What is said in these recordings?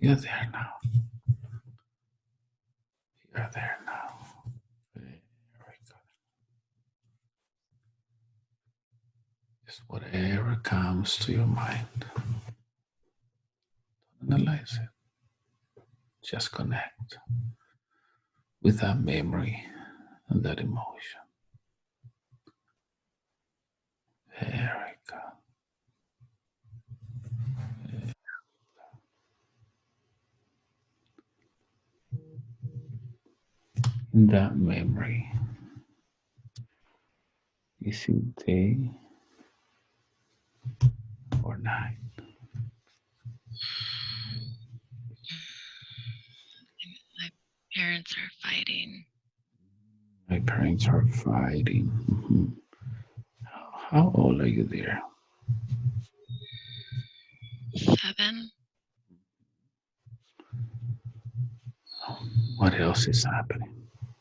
You're there now. You're there now. Very good. Just whatever comes to your mind. Don't analyze it. Just connect with that memory and that emotion. Very good. In that memory, is it day or night? My parents are fighting. My parents are fighting. Mm-hmm. How old are you there? 7. What else is happening?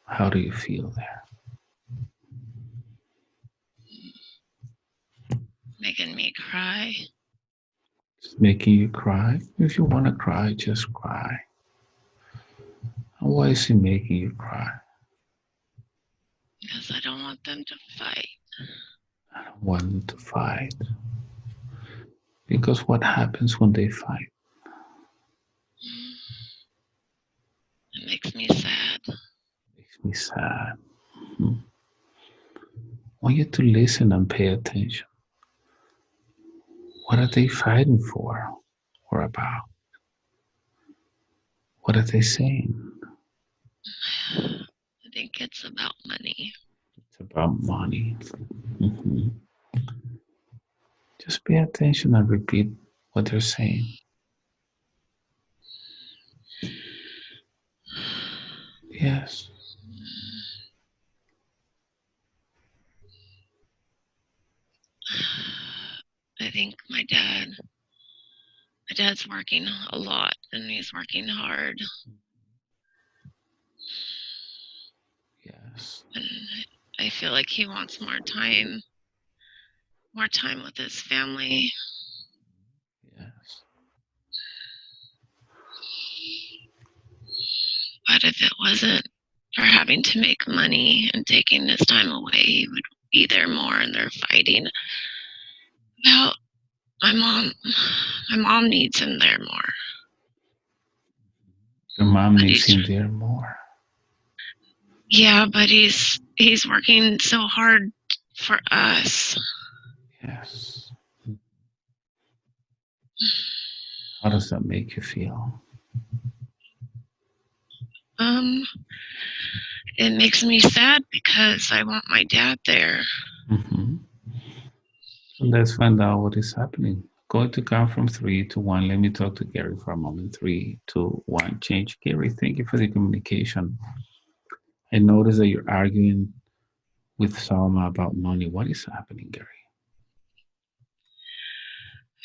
How do you feel there? Making me cry. It's making you cry? If you want to cry, just cry. Why is it making you cry? Because I don't want them to fight. I don't want them to fight. Because what happens when they fight? It makes me sad. It makes me sad. I want you to listen and pay attention. What are they fighting for or about? What are they saying? I think it's about money. It's about money. Mm-hmm. Just pay attention and repeat what they're saying. Yes. I think my dad's working a lot and he's working hard. Yes. And I feel like he wants more time with his family. Yes. But if it wasn't for having to make money and taking his time away, he would be there more, and they're fighting about my mom. My mom needs him there more. Your mom But needs him there more. Yeah, but he's working so hard for us. Yes. How does that make you feel? It makes me sad because I want my dad there. Mm-hmm. So let's find out what is happening. Going to count from 3 to 1. Let me talk to Gary for a moment. 3, 2, 1. Change. Gary, thank you for the communication. I noticed that you're arguing with Salma about money. What is happening, Gary?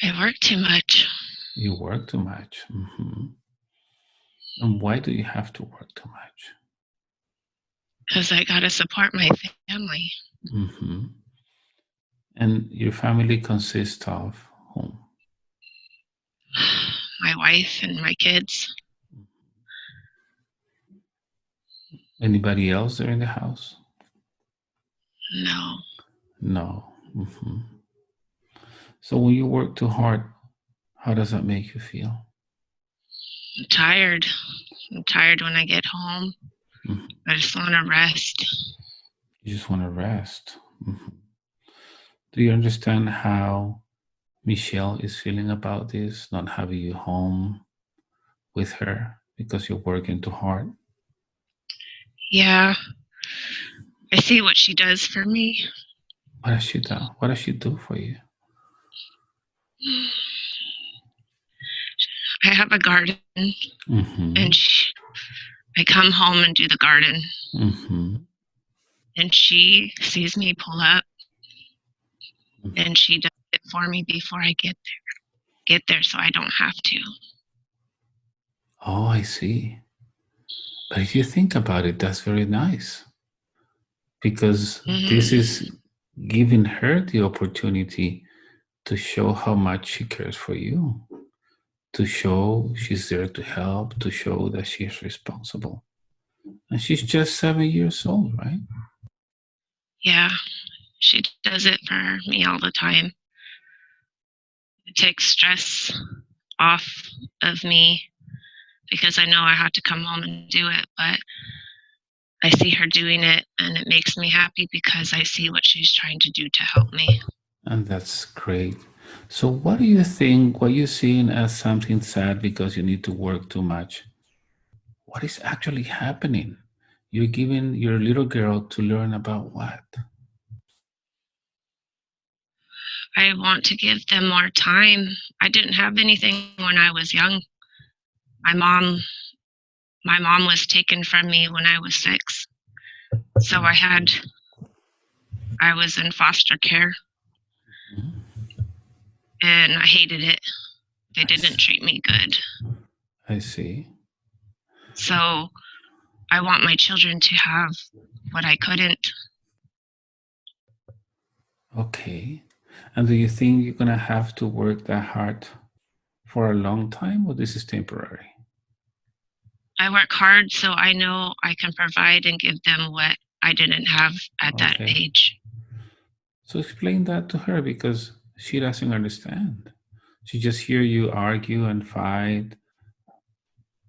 I work too much. You work too much. Mm-hmm. And why do you have to work too much? Because I got to support my family. Mm-hmm. And your family consists of whom? My wife and my kids. Anybody else there in the house? No. No. Mm-hmm. So when you work too hard, how does that make you feel? I'm tired. I'm tired when I get home. Mm-hmm. I just want to rest. You just want to rest. Mm-hmm. Do you understand how Michelle is feeling about this, not having you home with her because you're working too hard? Yeah. I see what she does for me. What does she do? What does she do for you? I have a garden, Mm-hmm. and I come home and do the garden. Mm-hmm. And she sees me pull up, and she does it for me before I get there, so I don't have to. Oh, I see. But if you think about it, that's very nice because this is giving her the opportunity to show how much she cares for you, to show she's there to help, to show that she's responsible. And she's just 7 years old, right? Yeah, she does it for me all the time. It takes stress off of me because I know I have to come home and do it, but I see her doing it and it makes me happy because I see what she's trying to do to help me. And that's great. So, what do you think? What you're seeing as something sad because you need to work too much? What is actually happening? You're giving your little girl to learn about what? I want to give them more time. I didn't have anything when I was young. My mom my mom was taken from me when I was 6. So I was in foster care and I hated it. They I didn't see. treat me good. I see. So I want my children to have what I couldn't. Okay. And do you think you're going to have to work that hard for a long time, or this is temporary? I work hard so I know I can provide and give them what I didn't have at that Okay. age. So explain that to her because she doesn't understand. She just hear you argue and fight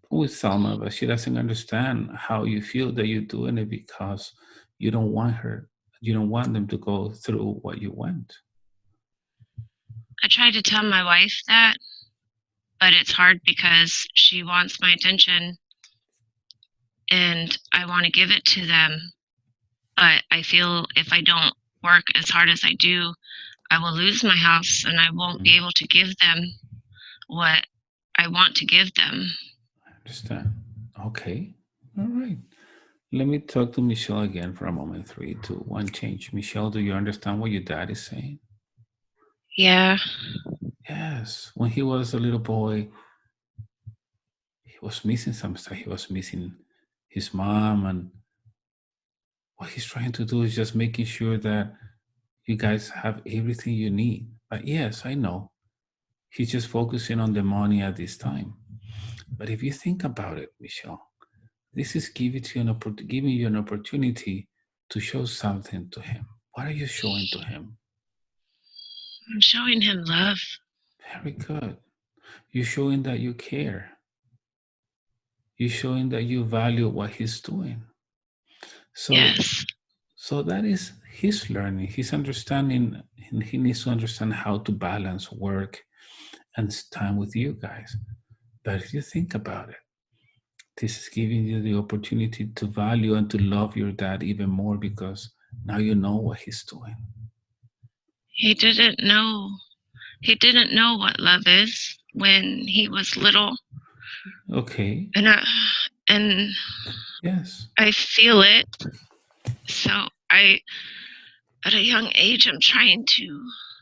with Salma, but she doesn't understand how you feel that you're doing it because you don't want her, you don't want them to go through what you went. I try to tell my wife that, but it's hard because she wants my attention and I want to give it to them. But I feel if I don't work as hard as I do, I will lose my house and I won't be able to give them what I want to give them. I understand. Okay. All right. Let me talk to Michelle again for a moment. 3, 2, 1, change. Michelle, do you understand what your dad is saying? Yeah, Yes. When he was a little boy, he was missing some stuff. He was missing his mom, and what he's trying to do is just making sure that you guys have everything you need. But yes, I know he's just focusing on the money at this time. But if you think about it, Michelle, this is giving you an opportunity to show something to him. What are you showing to him? I'm showing him love. Very good. You're showing that you care. You're showing that you value what he's doing. So, Yes. so that is his learning, his understanding, and he needs to understand how to balance work and time with you guys. But if you think about it, this is giving you the opportunity to value and to love your dad even more because now you know what he's doing. He didn't know. He didn't know what love is when he was little. Okay. And and Yes. I feel it. So I at a young age I'm trying to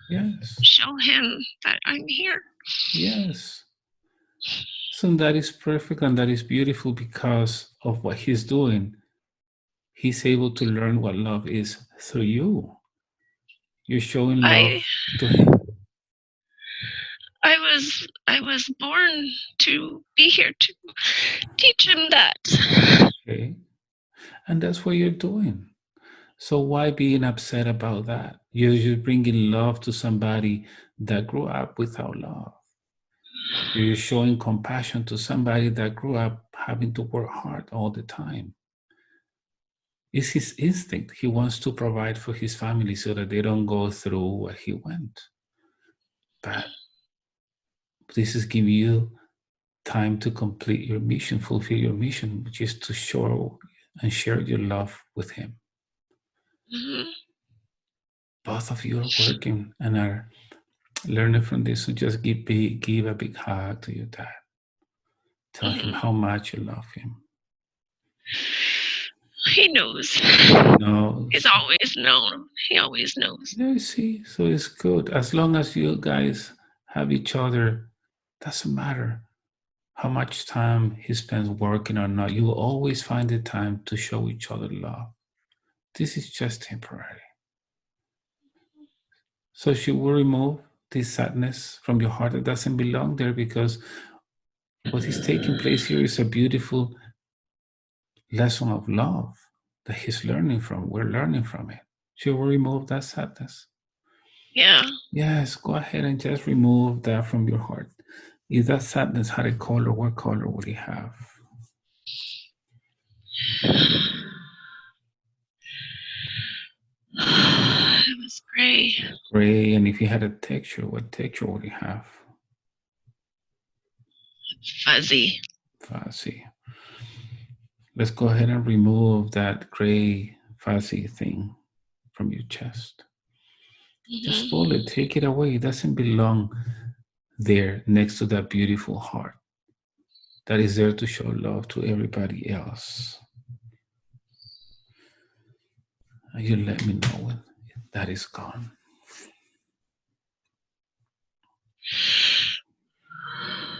Yes. show him that I'm here. Yes. So that is perfect and that is beautiful because of what he's doing. He's able to learn what love is through you. You're showing I love to him. I was born to be here to teach him that. Okay. And that's what you're doing. So why being upset about that? You're just bringing love to somebody that grew up without love. You're showing compassion to somebody that grew up having to work hard all the time. It's his instinct. He wants to provide for his family so that they don't go through what he went. But this is giving you time to complete your mission, fulfill your mission, which is to show and share your love with him. Mhm. Both of you are working and are learning from this. So just give a big hug to your dad. Tell him Mhm. how much you love him. He knows. He He's knows. always known. He always knows. Yeah, see, so it's good. As long as you guys have each other, doesn't matter how much time he spends working or not, you will always find the time to show each other love. This is just temporary. So she will remove this sadness from your heart that doesn't belong there because What is taking place here is a beautiful lesson of love that he's learning from. We're learning from it. Should we remove that sadness? Yeah. Yes, go ahead and just remove that from your heart. If that sadness had a color, what color would it have? It was gray. Gray. And if you had a texture, what texture would it have? Fuzzy. Fuzzy. Let's go ahead and remove that gray fuzzy thing from your chest. Just pull it, take it away. It doesn't belong there next to that beautiful heart that is there to show love to everybody else. And you let me know when that is gone.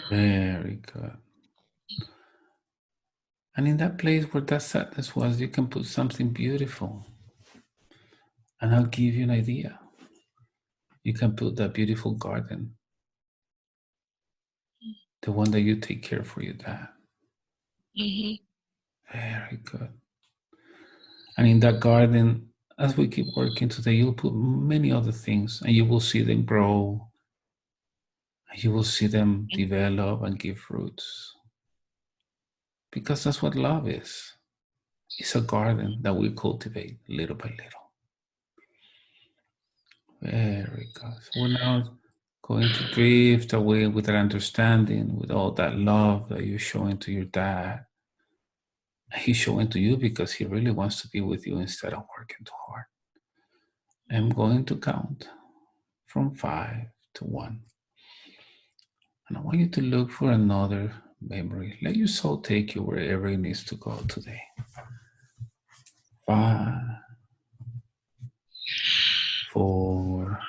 Very good. And in that place where that sadness was, you can put something beautiful. And I'll give you an idea. You can put that beautiful garden, the one that you take care for your dad. Very good. And in that garden, as we keep working today, you'll put many other things and you will see them grow. And you will see them develop and give fruits. Because that's what love is. It's a garden that we cultivate little by little. Very good. So we're now going to drift away with that understanding, with all that love that you're showing to your dad. He's showing to you because he really wants to be with you instead of working too hard. I'm going to count from 5 to 1. And I want you to look for another memory. Let your soul take you wherever it needs to go today. 5, 4,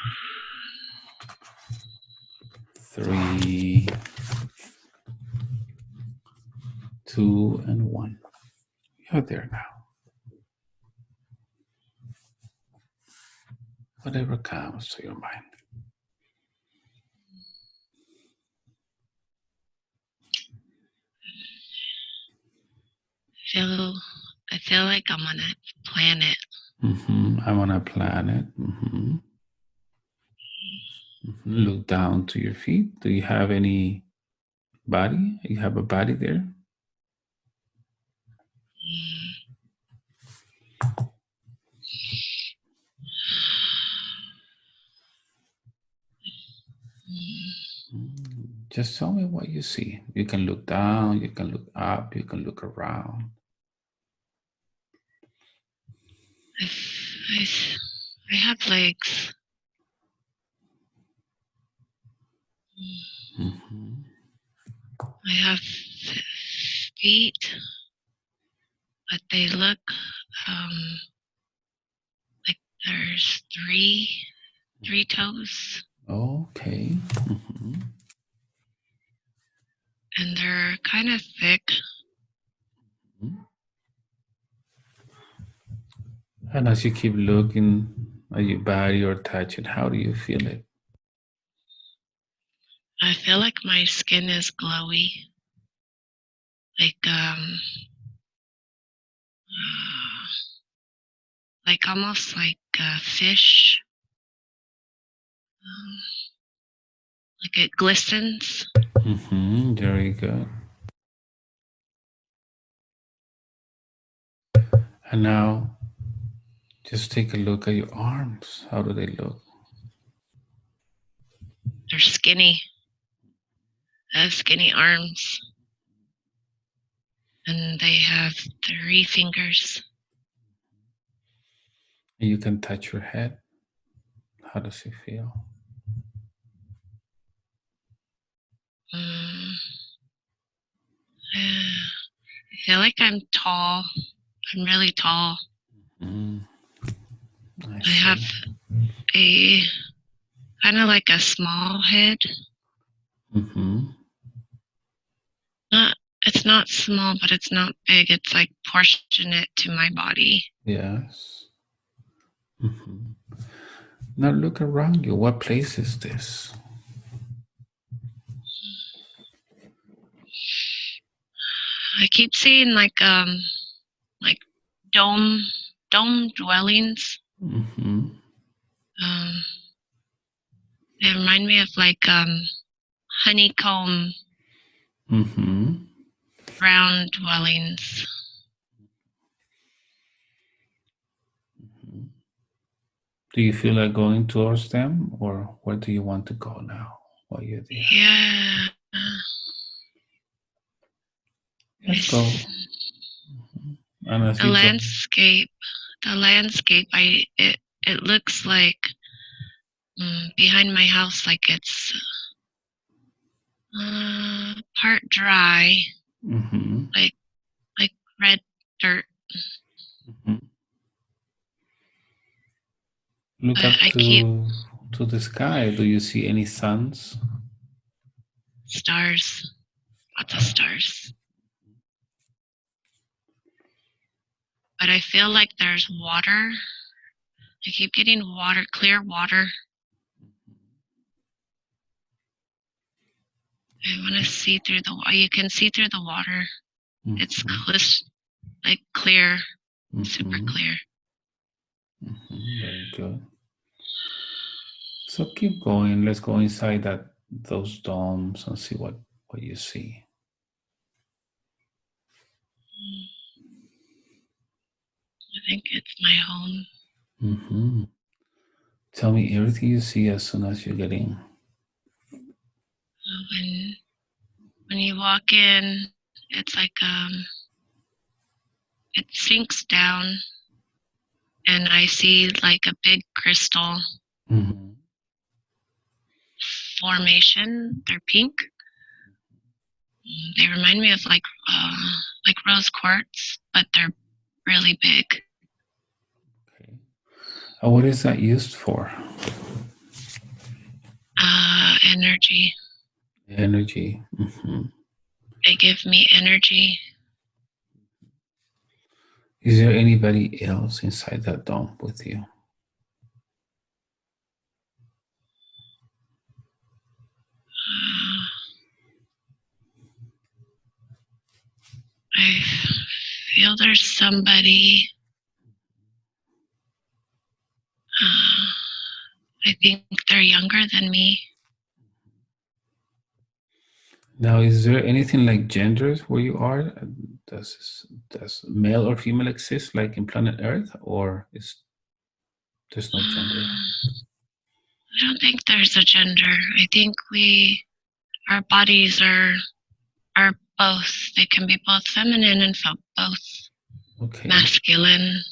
3, 2, and 1. You're there now. Whatever comes to your mind. I feel like I'm on a planet. I'm on a planet. Look down to your feet. Do you have any body? You have a body there? Just tell me what you see. You can look down, you can look up, you can look around. I have legs. I have feet, but they look like there's three toes. Okay. And they're kind of thick. And as you keep looking at your body or touch it, how do you feel it? I feel like my skin is glowy. Like almost like a fish. Like it glistens. Very good. And now, just take a look at your arms. How do they look? They're skinny. I have skinny arms. And they have 3 fingers. You can touch your head. How does it feel? I feel like I'm tall. I'm really tall. I have a kind of like a small head. It's not small, but it's not big. It's like proportionate to my body. Yes. Now look around you. What place is this? I keep seeing like dome dwellings. Mm-hmm. They remind me of like honeycomb Mm-hmm. round dwellings. Do you feel like going towards them, or where do you want to go now while you're there? Yeah. Let's go. And as The you go, landscape. It looks like behind my house, like it's part dry, mm-hmm. like red dirt. Mm-hmm. Look But up I keep to the sky. Do you see any suns? stars, lots of stars. But I feel like there's water. I keep getting water, clear water. I want to see through the water. You can see through the water. Mm-hmm. It's like clear, super Mm-hmm. clear. Mm-hmm. Very good. So keep going. Let's go inside those domes and see what you see. I think it's my home. Mm-hmm. Tell me everything you see as soon as you get in. When you walk in, it's like it sinks down, and I see like a big crystal Mm-hmm. formation. They're pink. They remind me of like rose quartz, but they're really big. Okay. And what is that used for? Energy. Energy. Mm-hmm. They give me energy. Is there anybody else inside that dome with you? I feel there's somebody. I think they're younger than me. Now, is there anything like genders where you are? Does male or female exist like in planet Earth, or there's no gender? I don't think there's a gender. I think our bodies are both. They can be both feminine and both masculine.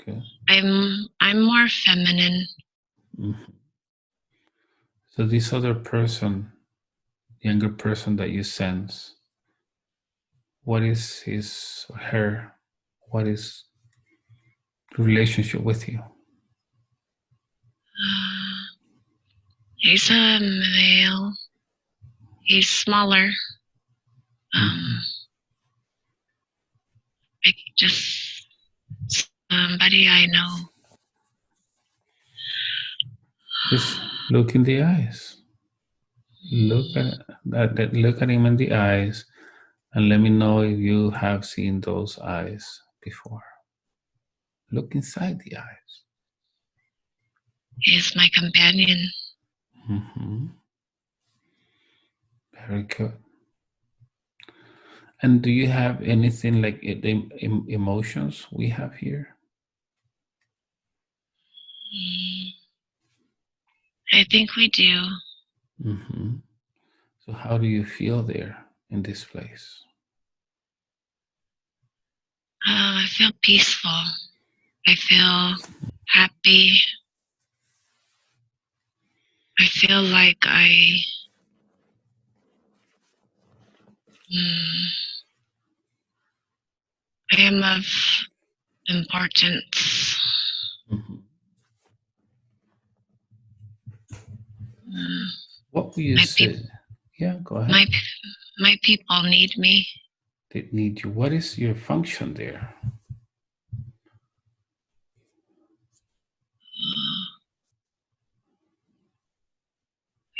Okay. I'm more feminine. Mm-hmm. So this other person, younger person that you sense, what is his or her? What is the relationship with you? He's a male. He's smaller. Like just somebody I know. Just look in the eyes. Look at him in the eyes, and let me know if you have seen those eyes before. Look inside the eyes. He's my companion. Mm-hmm. Very good. And do you have anything like emotions we have here? I think we do. Mm-hmm. So how do you feel there in this place? I feel peaceful. I feel happy. I feel like I am of importance. Mm-hmm. What will you say? Yeah, go ahead. My people need me. They need you. What is your function there?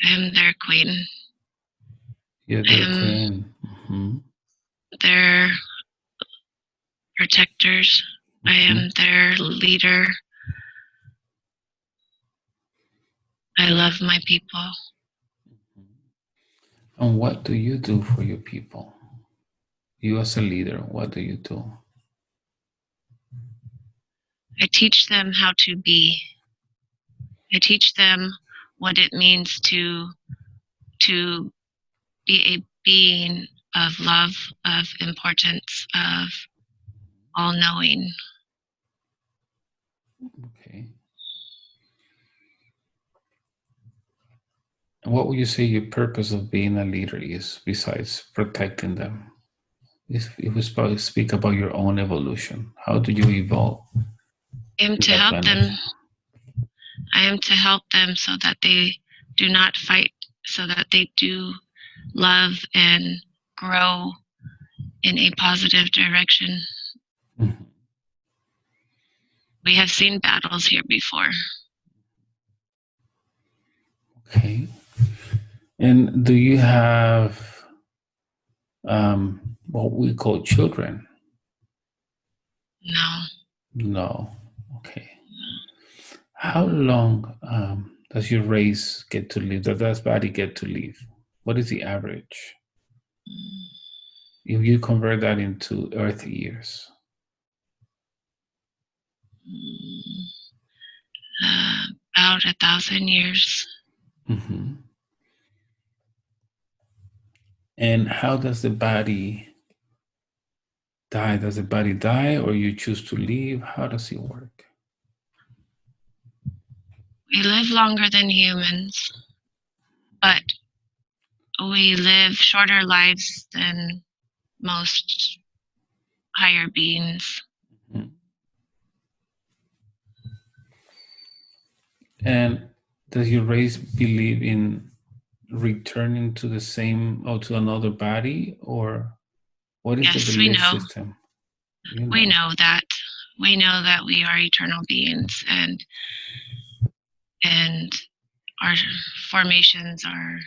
I am their queen. You're their queen. Mm-hmm. protectors. I am their leader. I love my people. And what do you do for your people? You as a leader, what do you do? I teach them how to be. I teach them what it means to be a being of love, of importance, of all-knowing. Okay. And what would you say your purpose of being a leader is besides protecting them? If we speak about your own evolution, how do you evolve? I am to help them. I am to help them so that they do not fight, so that they do love and grow in a positive direction. Mm-hmm. We have seen battles here before. Okay. And do you have what we call children? No. No. Okay. How long does your race get to live? Does that body get to live? What is the average? If you convert that into Earth years. About 1,000 years. Mm-hmm. And how does the body die? Does the body die or you choose to leave? How does it work? We live longer than humans, but we live shorter lives than most higher beings. Mm-hmm. And does your race believe in returning to the same or to another body, or what is the Yes, we belief know. system? We know that. We know that we are eternal beings, and our formations are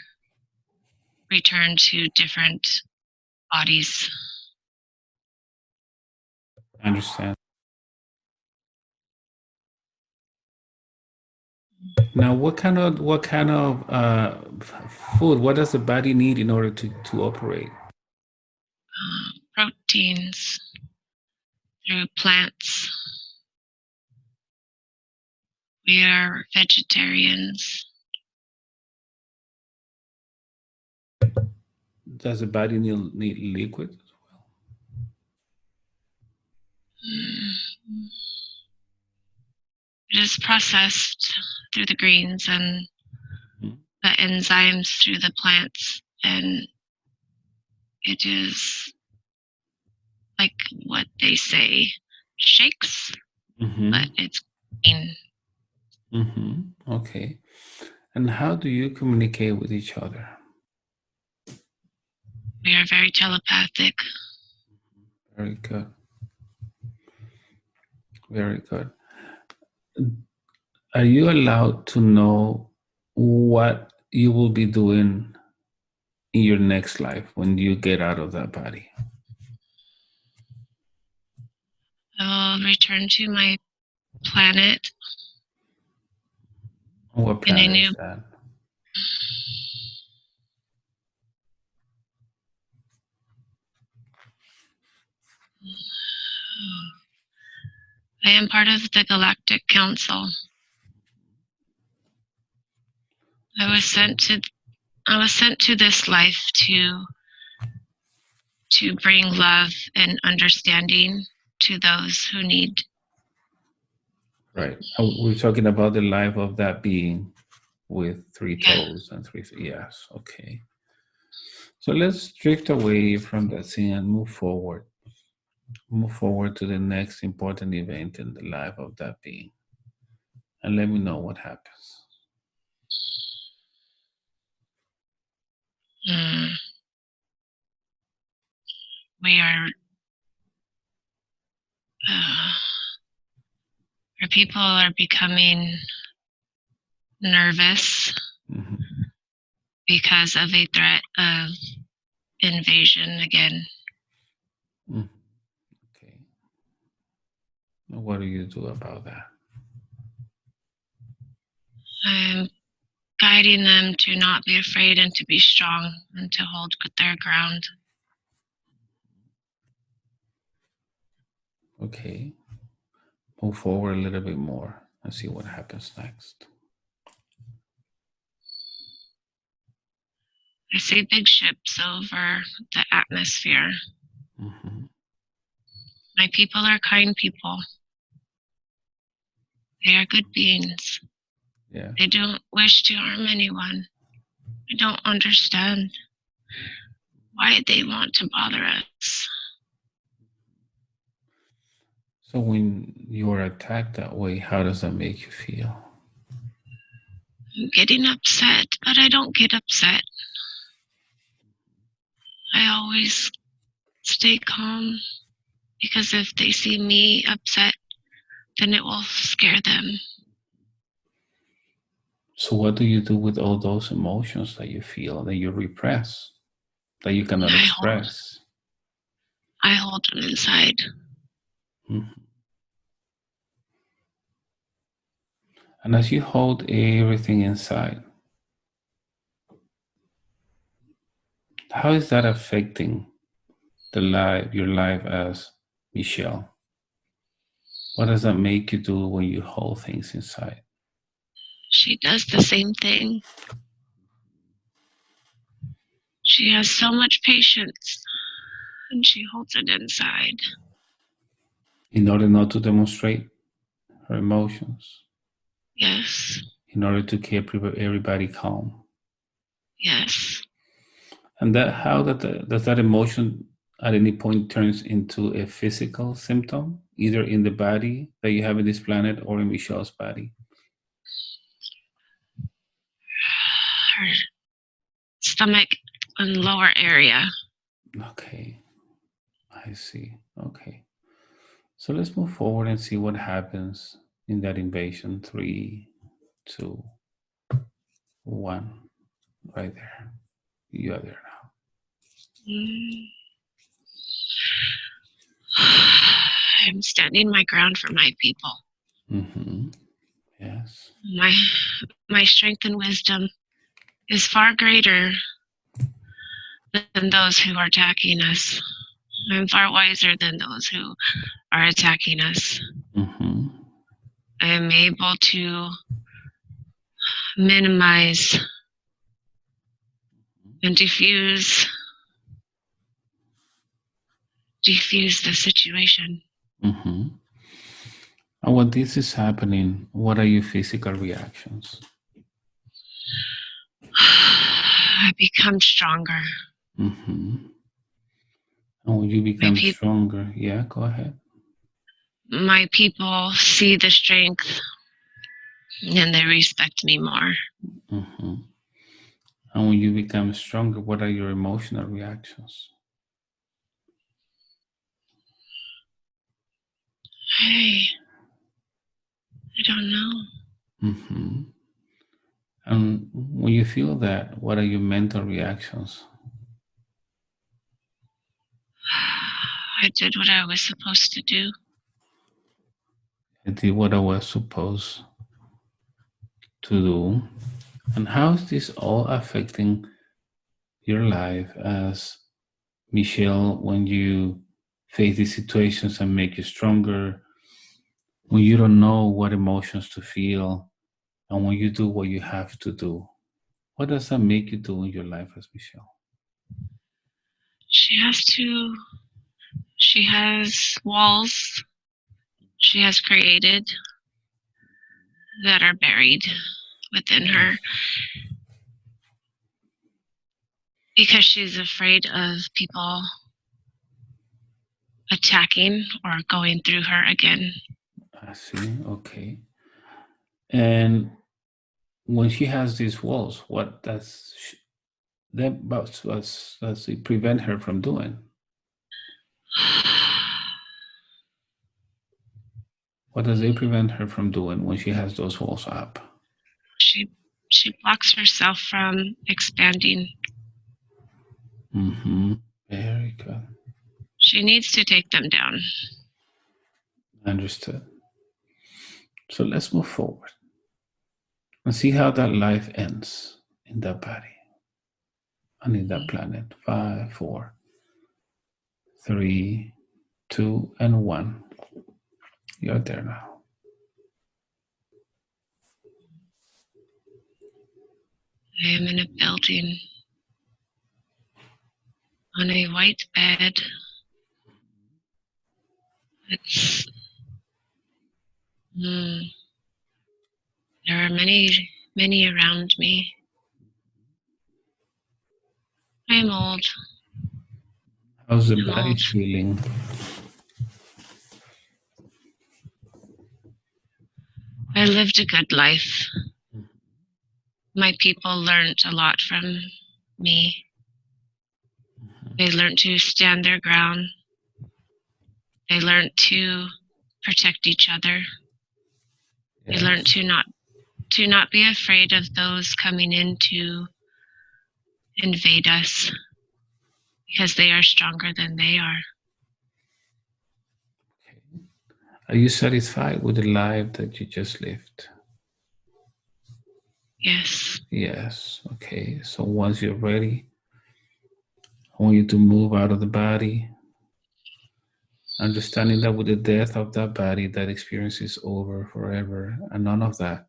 returned to different bodies. I understand. Now, what kind of food? What does the body need in order to operate? Proteins through plants. We are vegetarians. Does the body need liquid as well? It is processed through the greens and the enzymes through the plants, and it is like what they say, shakes, but it's green. Mm-hmm. Okay. And how do you communicate with each other? We are very telepathic. Very good. Very good. Are you allowed to know what you will be doing in your next life when you get out of that body? I will return to my planet. What planet is that? I am part of the Galactic Council. I was sent to this life to bring love and understanding to those who need. Right. We're talking about the life of that being with three toes and three feet. Yes. Okay. So let's drift away from that scene and move forward. Move forward to the next important event in the life of that being. And let me know what happens. We are our people are becoming nervous because of a threat of invasion again. Okay. What do you do about that? I'm guiding them to not be afraid and to be strong and to hold their ground. Okay. Move forward a little bit more and see what happens next. I see big ships over the atmosphere. Mm-hmm. My people are kind people. They are good beings. Yeah. They don't wish to harm anyone. I don't understand why they want to bother us. So when you are attacked that way, how does that make you feel? I'm getting upset, but I don't get upset. I always stay calm because if they see me upset, then it will scare them. So what do you do with all those emotions that you feel, that you repress, that you cannot express? I hold them inside. Mm-hmm. And as you hold everything inside, how is that affecting your life as Michelle? What does that make you do when you hold things inside? She does the same thing. She has so much patience and she holds it inside. In order not to demonstrate her emotions, Yes. in order to keep everybody calm. Yes. And does that emotion at any point turns into a physical symptom, either in the body that you have in this planet or in Michelle's body? Her stomach and lower area. Okay, I see. Okay. So let's move forward and see what happens in that invasion. 3, 2, 1. Right there. You are there I'm standing my ground for my people. now. Mm-hmm. Yes. My strength and wisdom is far greater than those who are attacking us. I'm far wiser than those who are attacking us. Mm-hmm. I am able to minimize and diffuse the situation. Mm-hmm. And when this is happening, what are your physical reactions? I become stronger. Mm-hmm. And when you become stronger, yeah, go ahead. My people see the strength and they respect me more. Mm-hmm. And when you become stronger, what are your emotional reactions? I don't know. Mm-hmm. And when you feel that, what are your mental reactions? I did what I was supposed to do. I did what I was supposed to do. And how is this all affecting your life as Michelle when you face these situations and make you stronger, when you don't know what emotions to feel, and when you do what you have to do? What does that make you do in your life as Michelle? She has walls she has created that are buried within her because she's afraid of people attacking or going through her again. I see. Okay. And when she has these walls, what does it prevent her from doing? What does it prevent her from doing when she has those walls up? She blocks herself from expanding. Mm-hmm. Very good. She needs to take them down. Understood. So let's move forward and see how that life ends in that body and in that planet. 5, 4, 3, 2, and 1. You're there now. I am in a building on a white bed. It's there are many around me. I am old. How's the I'm body old. feeling? I lived a good life. My people learned a lot from me. They learned to stand their ground. They learned to protect each other. They learned Yes. to not be afraid of those coming in to invade us because they are stronger than they are. Okay. Are you satisfied with the life that you just lived? Yes. Yes. Okay. So once you're ready, I want you to move out of the body, understanding that with the death of that body, that experience is over forever, and none of that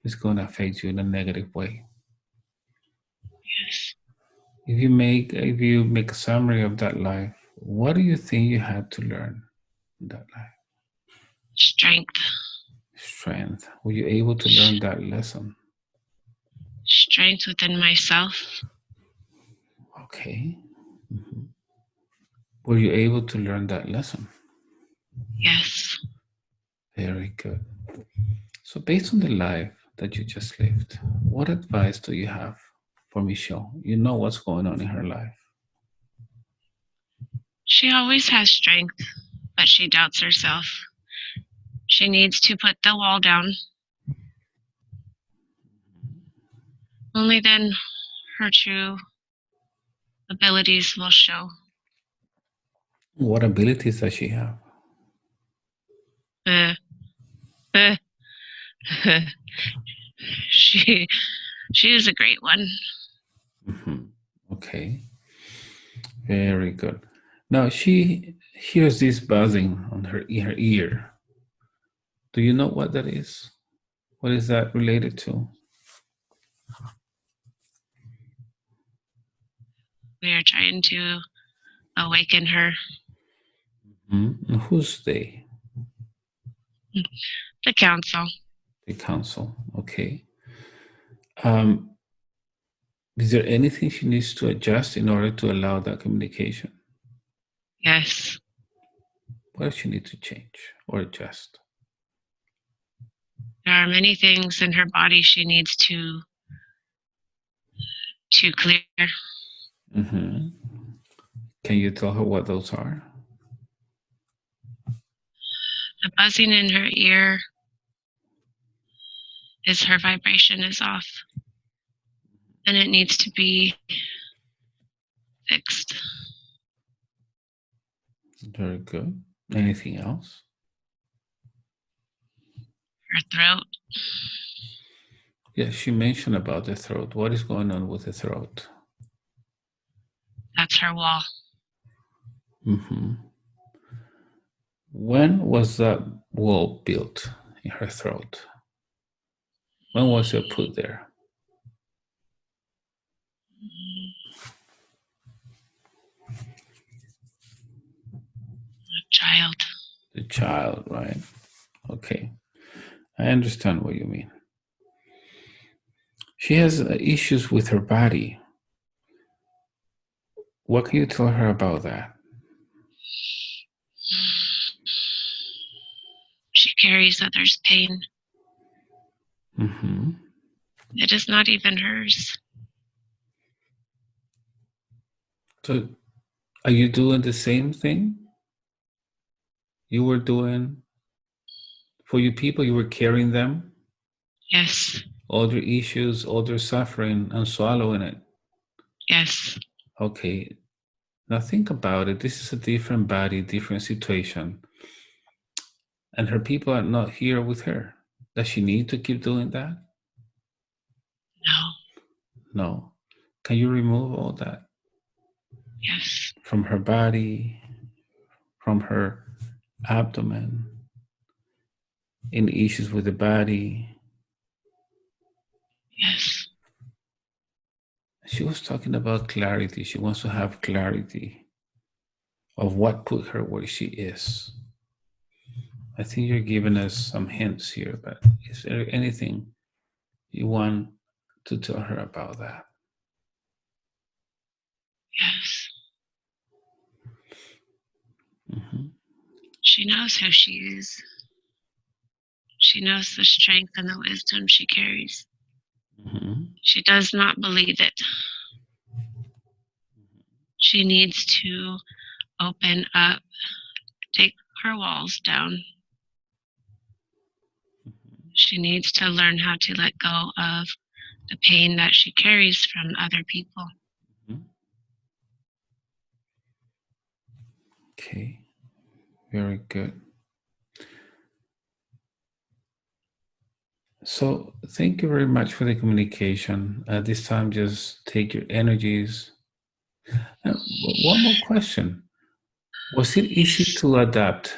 is going to affect you in a negative way. Yes. If you make a summary of that life, what do you think you had to learn in that life? Strength. Strength. Were you able to learn that lesson? Strength within myself. Okay. Mhm. Were you able to learn that lesson? Yes. Very good. So, based on the life that you just lived, what advice do you have for Michelle? You know what's going on in her life. She always has strength, but she doubts herself. She needs to put the wall down. Only then her true abilities will show. What abilities does she have? Uh, uh, she is a great one. Mm-hmm. Okay. Very good. Now she hears this buzzing on her ear. Do you know what that is? What is that related to? We are trying to awaken her. Mm-hmm. Who's they? The council. The council. Okay. Um, is there anything she needs to adjust in order to allow that communication? Yes. What does she need to change or adjust? There are many things in her body she needs to clear. Mm-hmm. Can you tell her what those are? The buzzing in her ear is her vibration is off. And it needs to be fixed. Very good. Anything else? Her throat. Yes, she mentioned about the throat. What is going on with the throat? That's her wall. Mm-hmm. When was that wall built in her throat? When was it put there? Child. The child, right? Okay. I understand what you mean. She has issues with her body. What can you tell her about that? She carries others' pain. Mm-hmm. It is not even hers. So, are you doing the same thing you were doing for you people? You were carrying them, Yes. all their issues, all their suffering, and swallowing it. Yes. Okay. Now think about it. This is a different body, different situation. And her people are not here with her. Does she need to keep doing that? No. No. Can you remove all that Yes. from her body, from her abdomen, any issues with the body? Yes. She was talking about clarity. She wants to have clarity of what put her where she is. I think you're giving us some hints here, but is there anything you want to tell her about that? Yes. Mm-hmm. She knows who she is. She knows the strength and the wisdom she carries. Mm-hmm. She does not believe it. She needs to open up, take her walls down. She needs to learn how to let go of the pain that she carries from other people. Okay, very good. So thank you very much for the communication. At this time, just take your energies. One more question. Was it easy to adapt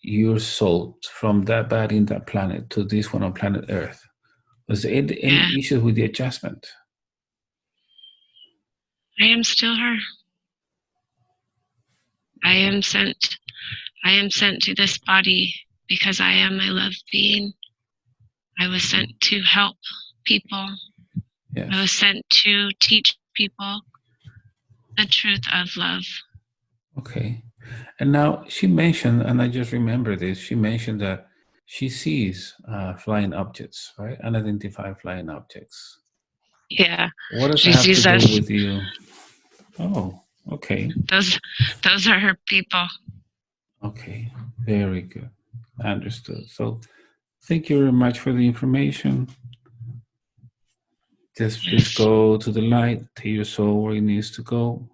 your soul from that body in that planet to this one on planet Earth? Was there any Yeah, issues with the adjustment? I am still her. I am sent to this body because I am a love being. I was sent to help people. Yes. I was sent to teach people the truth of love. Okay. And now she mentioned, and I just remember this, she mentioned that she sees flying objects, right? Unidentified flying objects. Yeah, What does it she have to sees do us. with you? Oh, okay. Those are her people. Okay. Very good. Understood. So thank you very much for the information. Just please Yes. go to the light, take your soul where it needs to go.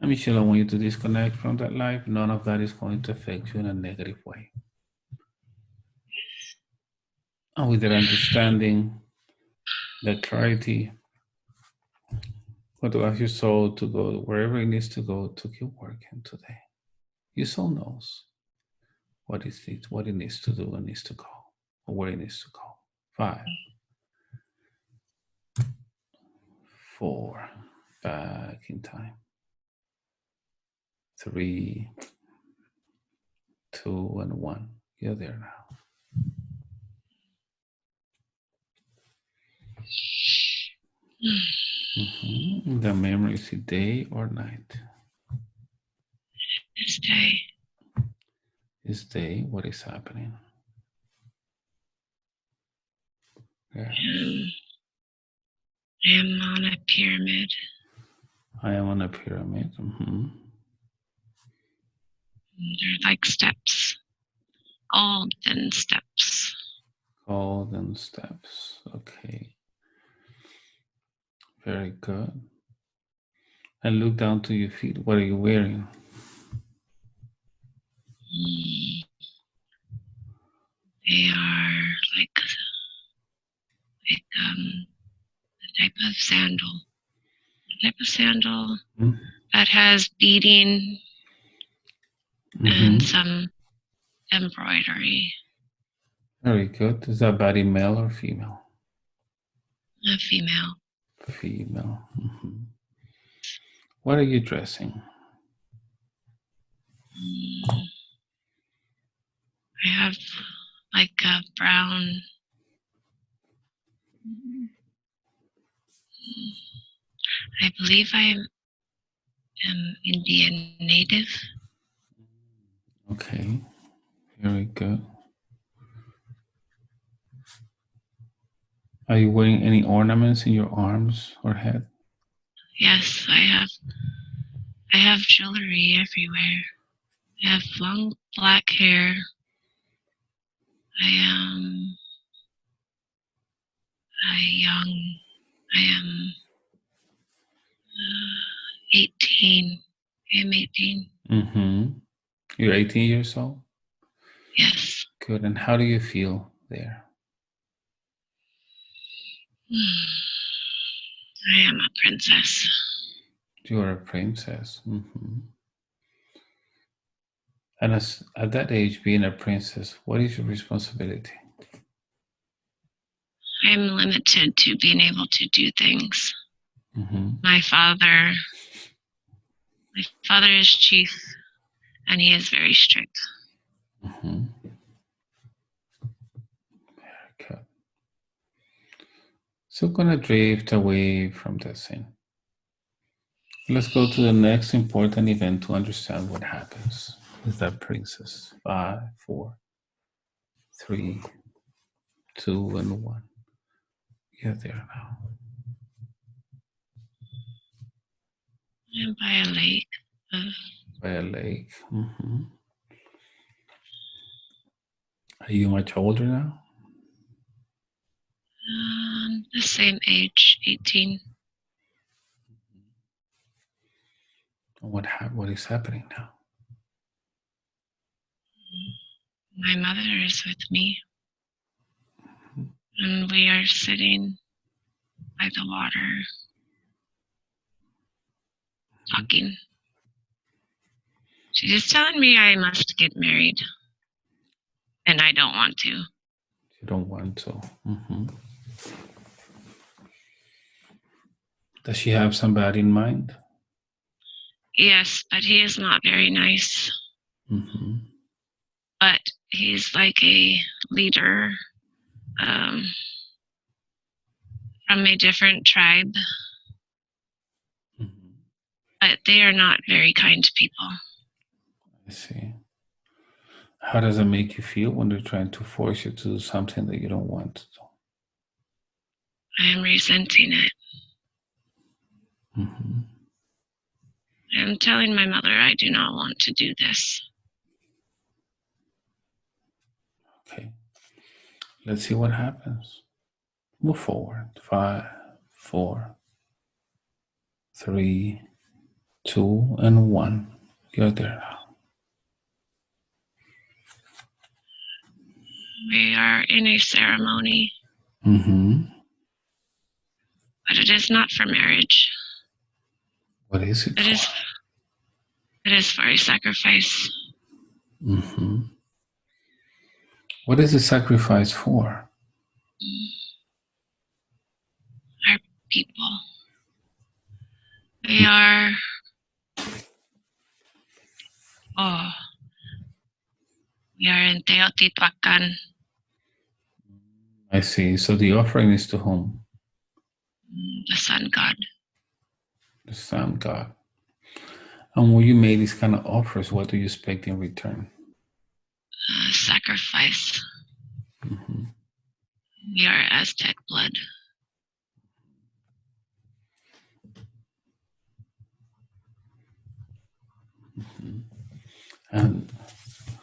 And Michelle, I want you to disconnect from that life. None of that is going to affect you in a negative way. And with that understanding, that clarity, want to ask your soul to go wherever it needs to go to keep working today. Your soul knows what it needs to do and needs to go, or where it needs to go. 5, 4, back in time. 3, 2, and 1. You're there now. Mm-hmm. The memory is it day or night? This day. Is day what is happening? Yes. I am on a pyramid. I am on a pyramid. Mm-hmm. They're like steps, golden steps. Golden steps. Okay. Very good. And look down to your feet. What are you wearing? They are like a type of sandal. A type of sandal Mm-hmm. that has beading and some embroidery. Very good. Is that body male or female? A female. Female. What are you dressing? I have like a brown. I believe I am Indian native. Okay. Very good. Are you wearing any ornaments in your arms or head? Yes, I have. I have jewelry everywhere. I have long black hair. I am I am 18. am 18. Mm-hmm. You're 18 years old? Yes. Good. And how do you feel there? I am a princess. You're a princess. Mm-hmm. And at that age, being a princess, what is your responsibility? I am limited to being able to do things. Mm-hmm. My father is chief, and he is very strict. Mm-hmm. Very good. So I'm going to drift away from the scene. Let's go to the next important event to understand what happens with that princess. 5, 4, 3, 2, and 1. You're there now. I am by a lake. By a lake. Mm-hmm. Are you much older now? The same age, 18. What is happening now? My mother is with me, and we are sitting by the water, talking. She's just telling me I must get married, and I don't want to. You don't want to. Mm-hmm. Does she have somebody in mind? Yes, but he is not very nice. Mm-hmm. But he's like a leader from a different tribe. Mm-hmm. But they are not very kind people. I see. How does it make you feel when they're trying to force you to do something that you don't want to do? I am resenting it. Mm-hmm. I'm telling my mother I do not want to do this. Okay. Let's see what happens. Move forward. 5, 4, 3, 2, and 1. You're there now. We are in a ceremony. Mm-hmm. But it is not for marriage. What is it for? It is for a sacrifice. Mm-hmm. What is the sacrifice for? Our people. They are. We are in Teotihuacan. I see. So the offering is to whom? The sun god. The sun god. And when you made these kind of offers, what do you expect in return? Sacrifice. Mm-hmm. We are Aztec blood. Mm-hmm. And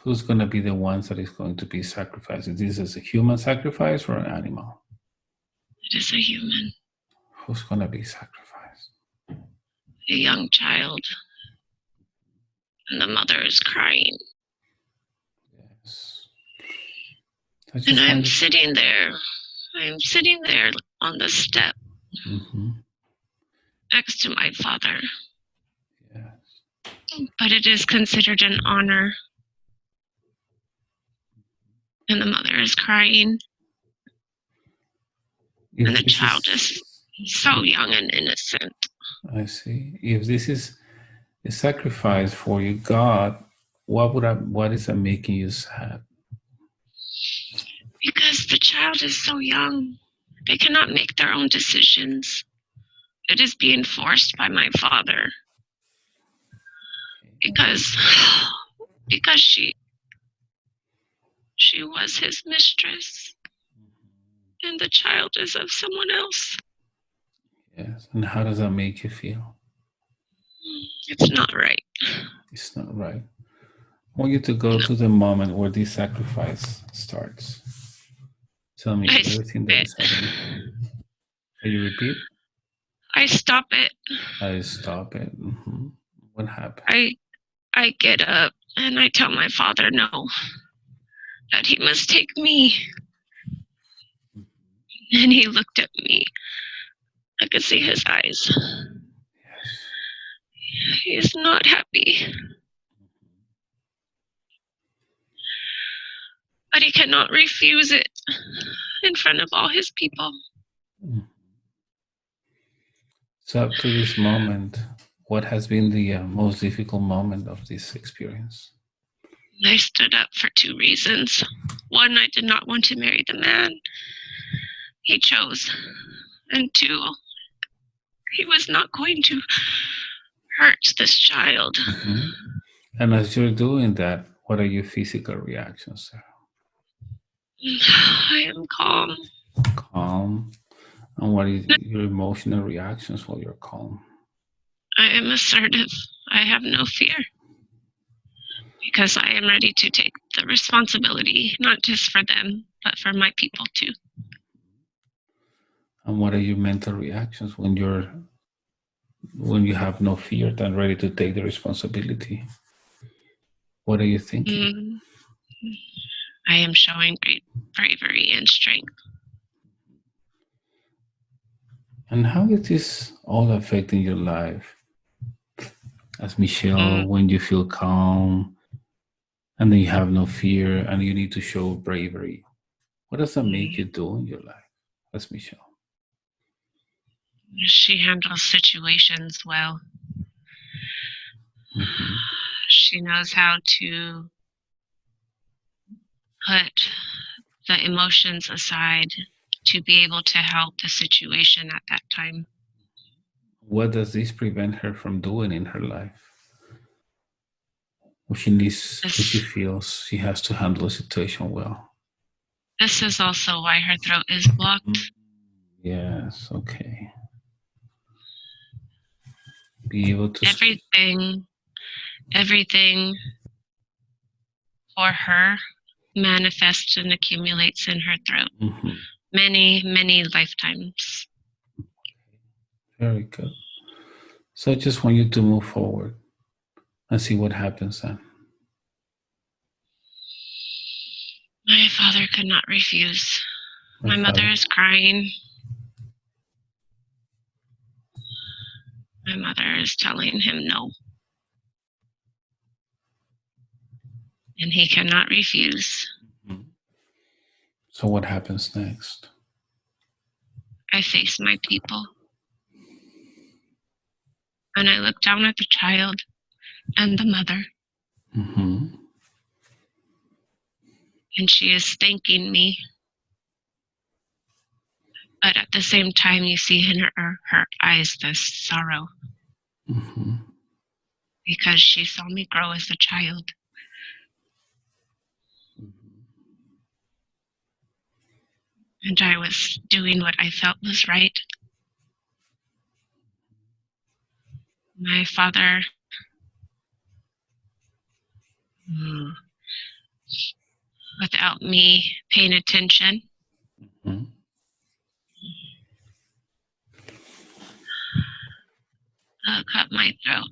who's going to be the ones that is going to be sacrificed? Is this a human sacrifice or an animal? It is a human. Who's going to be sacrificed? A young child. And the mother is crying. Yes. And I'm sitting there. I'm sitting there on the step mm-hmm. next to my father. Yes. But it is considered an honor. And the mother is crying. And the child is so young and innocent. I see. If this is a sacrifice for you, God, what is that making you sad? Because the child is so young. They cannot make their own decisions. It is being forced by my father. Because she was his mistress. And the child is of someone else. Yes. And how does that make you feel? It's not right. It's not right. I want you to go to the moment where this sacrifice starts. Tell me everything that is happening. Can you repeat? I stop it. I stop it. Mm-hmm. What happened? I get up and I tell my father no, that he must take me. And he looked at me. I could see his eyes. Yes. He's not happy. But he cannot refuse it in front of all his people. So up to this moment, what has been the most difficult moment of this experience? I stood up for two reasons. One, I did not want to marry the man he chose. And two, he was not going to hurt this child. Mm-hmm. And as you're doing that, what are your physical reactions, Sarah? I am calm. Calm. And what are your emotional reactions while you're calm? I am assertive. I have no fear. Because I am ready to take the responsibility, not just for them, but for my people too. And what are your mental reactions when you have no fear and ready to take the responsibility? What are you thinking? I am showing great bravery and strength. And how is this all affecting your life? As Michelle, when you feel calm and then you have no fear and you need to show bravery, what does that make you do in your life as Michelle? She handles situations well. Mm-hmm. She knows how to put the emotions aside to be able to help the situation at that time. What does this prevent her from doing in her life? When she feels she has to handle the situation well. This is also why her throat is blocked. Yes, okay. Be able to everything for her manifests and accumulates in her throat. Mm-hmm. Many, many lifetimes. Very good. So I just want you to move forward and see what happens then. My father could not refuse. My mother is crying. My mother is telling him no. And he cannot refuse. Mm-hmm. So what happens next? I face my people. And I look down at the child and the mother. Mm-hmm. And she is thanking me. But at the same time, you see in her eyes this sorrow. Mm-hmm. Because she saw me grow as a child. And I was doing what I felt was right. My father, without me paying attention, cut my throat.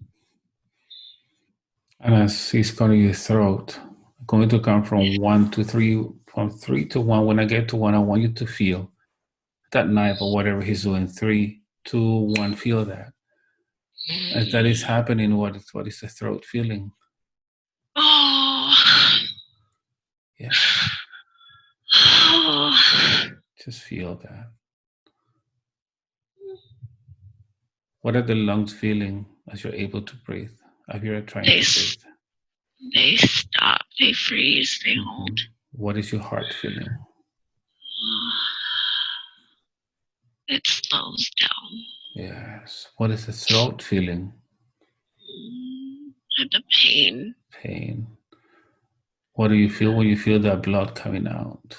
And as he's cutting your throat, I'm going to count from 1 to 3, from 3 to 1. When I get to 1, I want you to feel that knife or whatever he's doing. 3, 2, 1, feel that. As that is happening, what is the throat feeling? Oh. Yeah. Oh. Just feel that. What are the lungs feeling as you're able to breathe? As you're trying to breathe? They stop, they freeze, they hold. What is your heart feeling? It slows down. Yes. What is the throat feeling? The pain. Pain. What do you feel when you feel that blood coming out?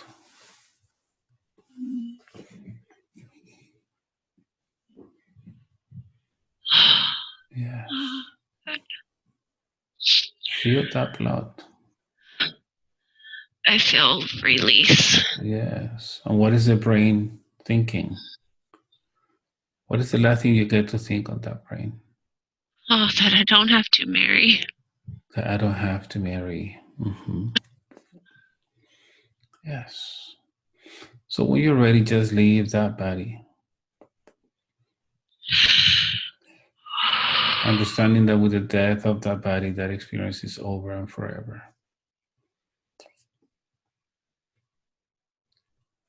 Yes. Feel that blood. I feel release. Yes. And what is the brain thinking? What is the last thing you get to think on that brain? Oh, that I don't have to marry. That I don't have to marry. Yes. So when you're ready, just leave that body. Understanding that with the death of that body, that experience is over and forever.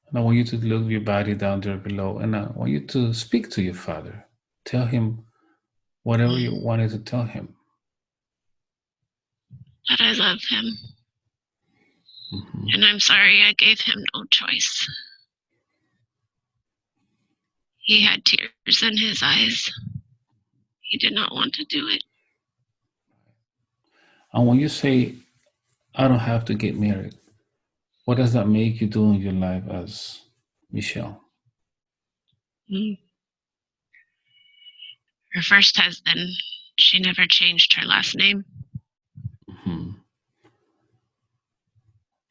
And I want you to look your body down there below, and I want you to speak to your father. Tell him whatever you wanted to tell him. That I love him. And I'm sorry I gave him no choice. He had tears in his eyes. He did not want to do it. And when you say, I don't have to get married, what does that make you do in your life as Michelle? Her first husband, she never changed her last name.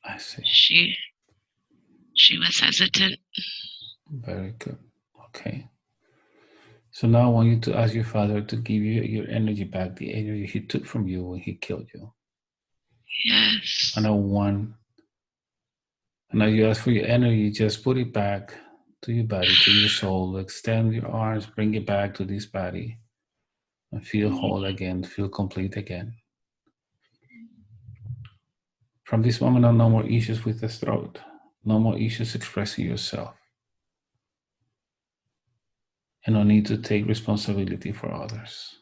I see. She was hesitant. Very good. Okay. So now I want you to ask your father to give you your energy back, the energy he took from you when he killed you. Yes. And now you ask for your energy, just put it back to your body, to your soul. Extend your arms, bring it back to this body, and feel whole again, feel complete again. From this moment on, no more issues with the throat, no more issues expressing yourself, and no need to take responsibility for others.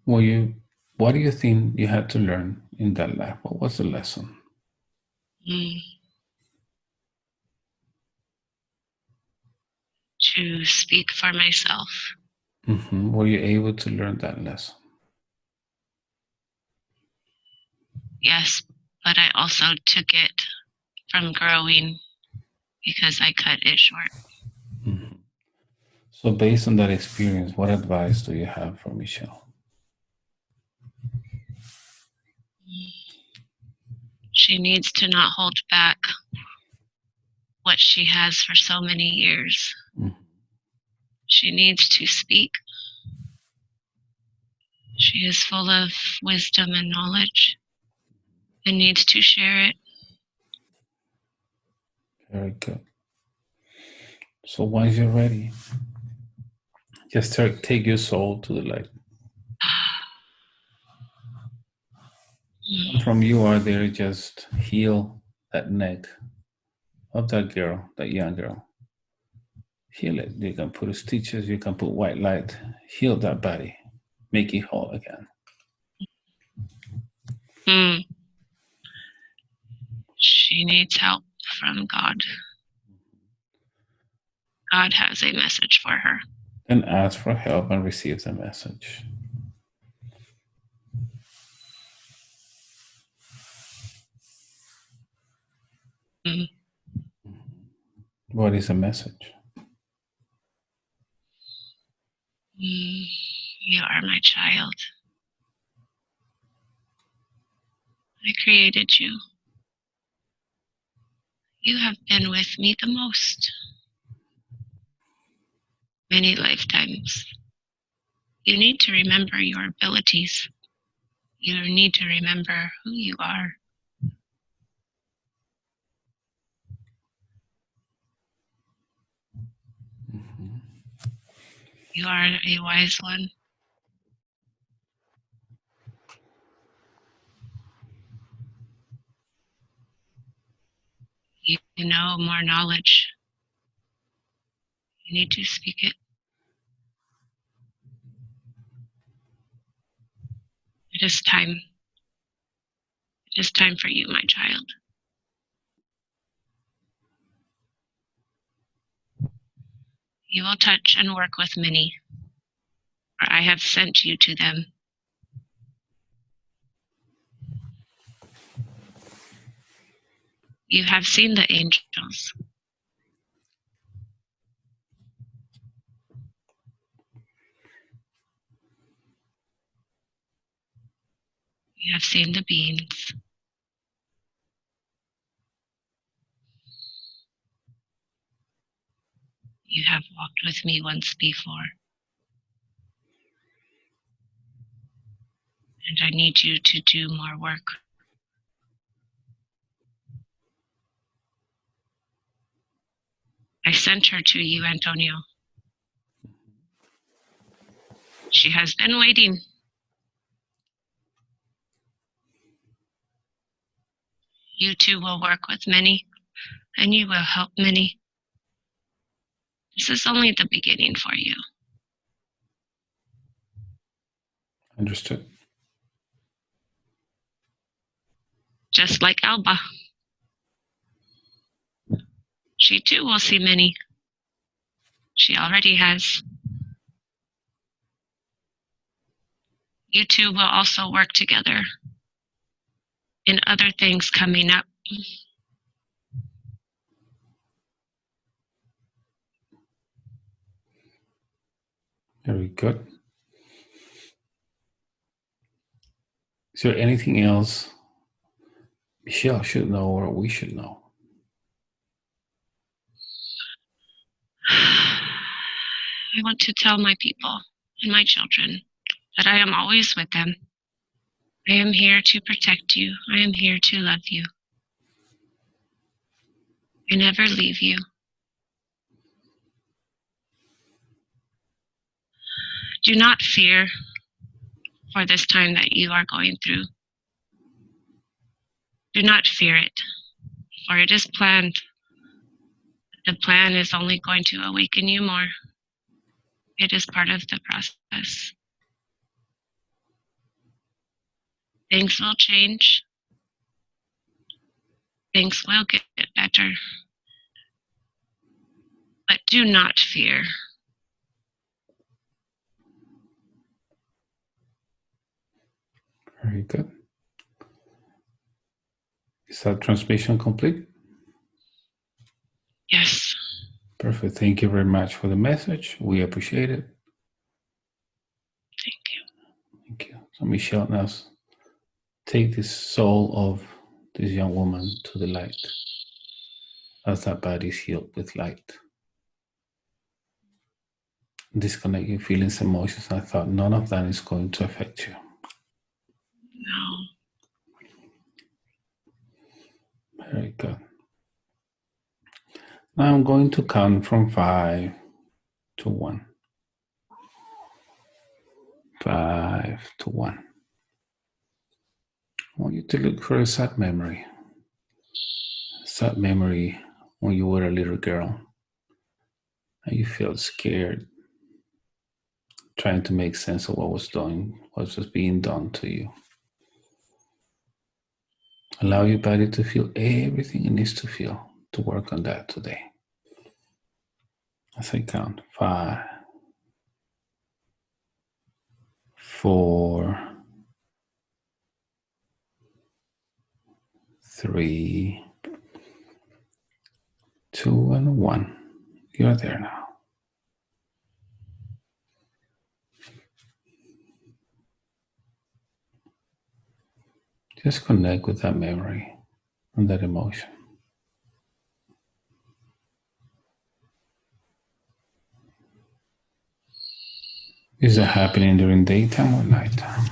What do you think you had to learn in that life? What was the lesson? To speak for myself. Were you able to learn that lesson? Yes, but I also took it from growing because I cut it short. So based on that experience, what advice do you have for Michelle? She needs to not hold back what she has for so many years. She needs to speak. She is full of wisdom and knowledge and needs to share it. Very good. So once you're ready, just take your soul to the light. And from you are there, just heal that neck of that girl, that young girl. Heal it. You can put stitches, you can put white light, heal that body, make it whole again. She needs help from God. God has a message for her. Then ask for help and receive the message. What is the message? You are my child. I created you. You have been with me the most. Many lifetimes. You need to remember your abilities. You need to remember who you are. You are a wise one. You know more knowledge. You need to speak it. It is time. It is time for you, my child. You will touch and work with many, for I have sent you to them. You have seen the angels. You have seen the beings. You have walked with me once before. And I need you to do more work. I sent her to you, Antonio. She has been waiting. You two will work with many, and you will help many. This is only the beginning for you. Understood. Just like Alba. She too will see many. She already has. You two will also work together in other things coming up. Very good. Is there anything else Michelle should know or we should know? I want to tell my people and my children that I am always with them. I am here to protect you. I am here to love you. I never leave you. Do not fear for this time that you are going through. Do not fear it, for it is planned. The plan is only going to awaken you more. It is part of the process. Things will change. Things will get better. But do not fear. Very good. Is that transmission complete? Yes. Perfect. Thank you very much for the message. We appreciate it. Thank you. Thank you. So Michelle, now take this soul of this young woman to the light as that body is healed with light. Disconnect your feelings, emotions. I thought none of that is going to affect you. No. Very good. Now I'm going to count from 5 to 1. 5 to 1. I want you to look for a sad memory. Sad memory when you were a little girl and you felt scared, trying to make sense of what was being done to you. Allow your body to feel everything it needs to feel to work on that today. As I count 5, 4, 3, 2, and 1. You're there now. Just connect with that memory and that emotion. Is it happening during daytime or nighttime?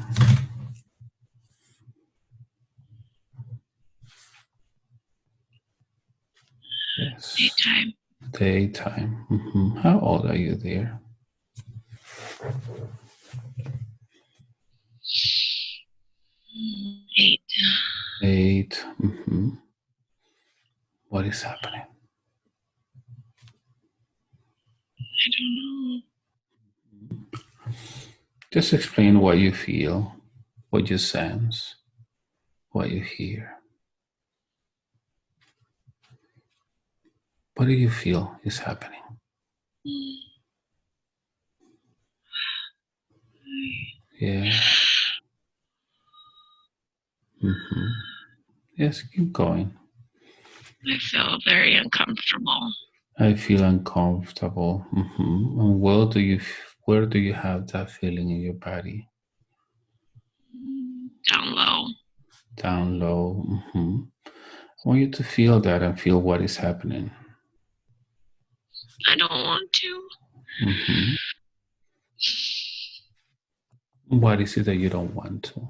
Yes. Daytime. Daytime. Mm-hmm. How old are you there? 8. 8. Mm-hmm. What is happening? I don't know. Just explain what you feel, what you sense, what you hear. What do you feel is happening? Yeah. Mm-hmm. Yes, keep going. I feel very uncomfortable. I feel uncomfortable. Mm-hmm. And where do you have that feeling in your body? Down low. Down low. Mm-hmm. I want you to feel that and feel what is happening. I don't want to. Mm-hmm. What is it that you don't want to?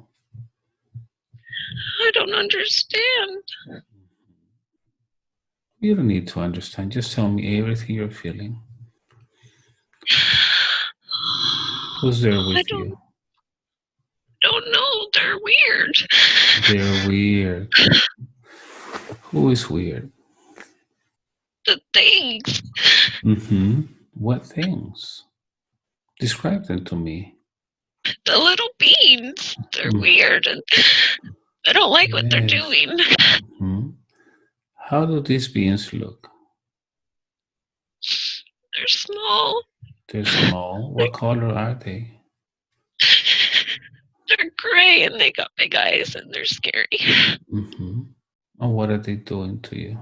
I don't understand. You don't need to understand. Just tell me everything you're feeling. Who's there I with you? don't know. They're weird. They're weird. Who is weird? The things. Mm-hmm. What things? Describe them to me. The little beans. They're Mm. weird and I don't like what they're Yes. doing. Mm-hmm. How do these beings look? They're small. They're small. What color are they? They're gray and they got big eyes and they're scary. Mm-hmm. And what are they doing to you?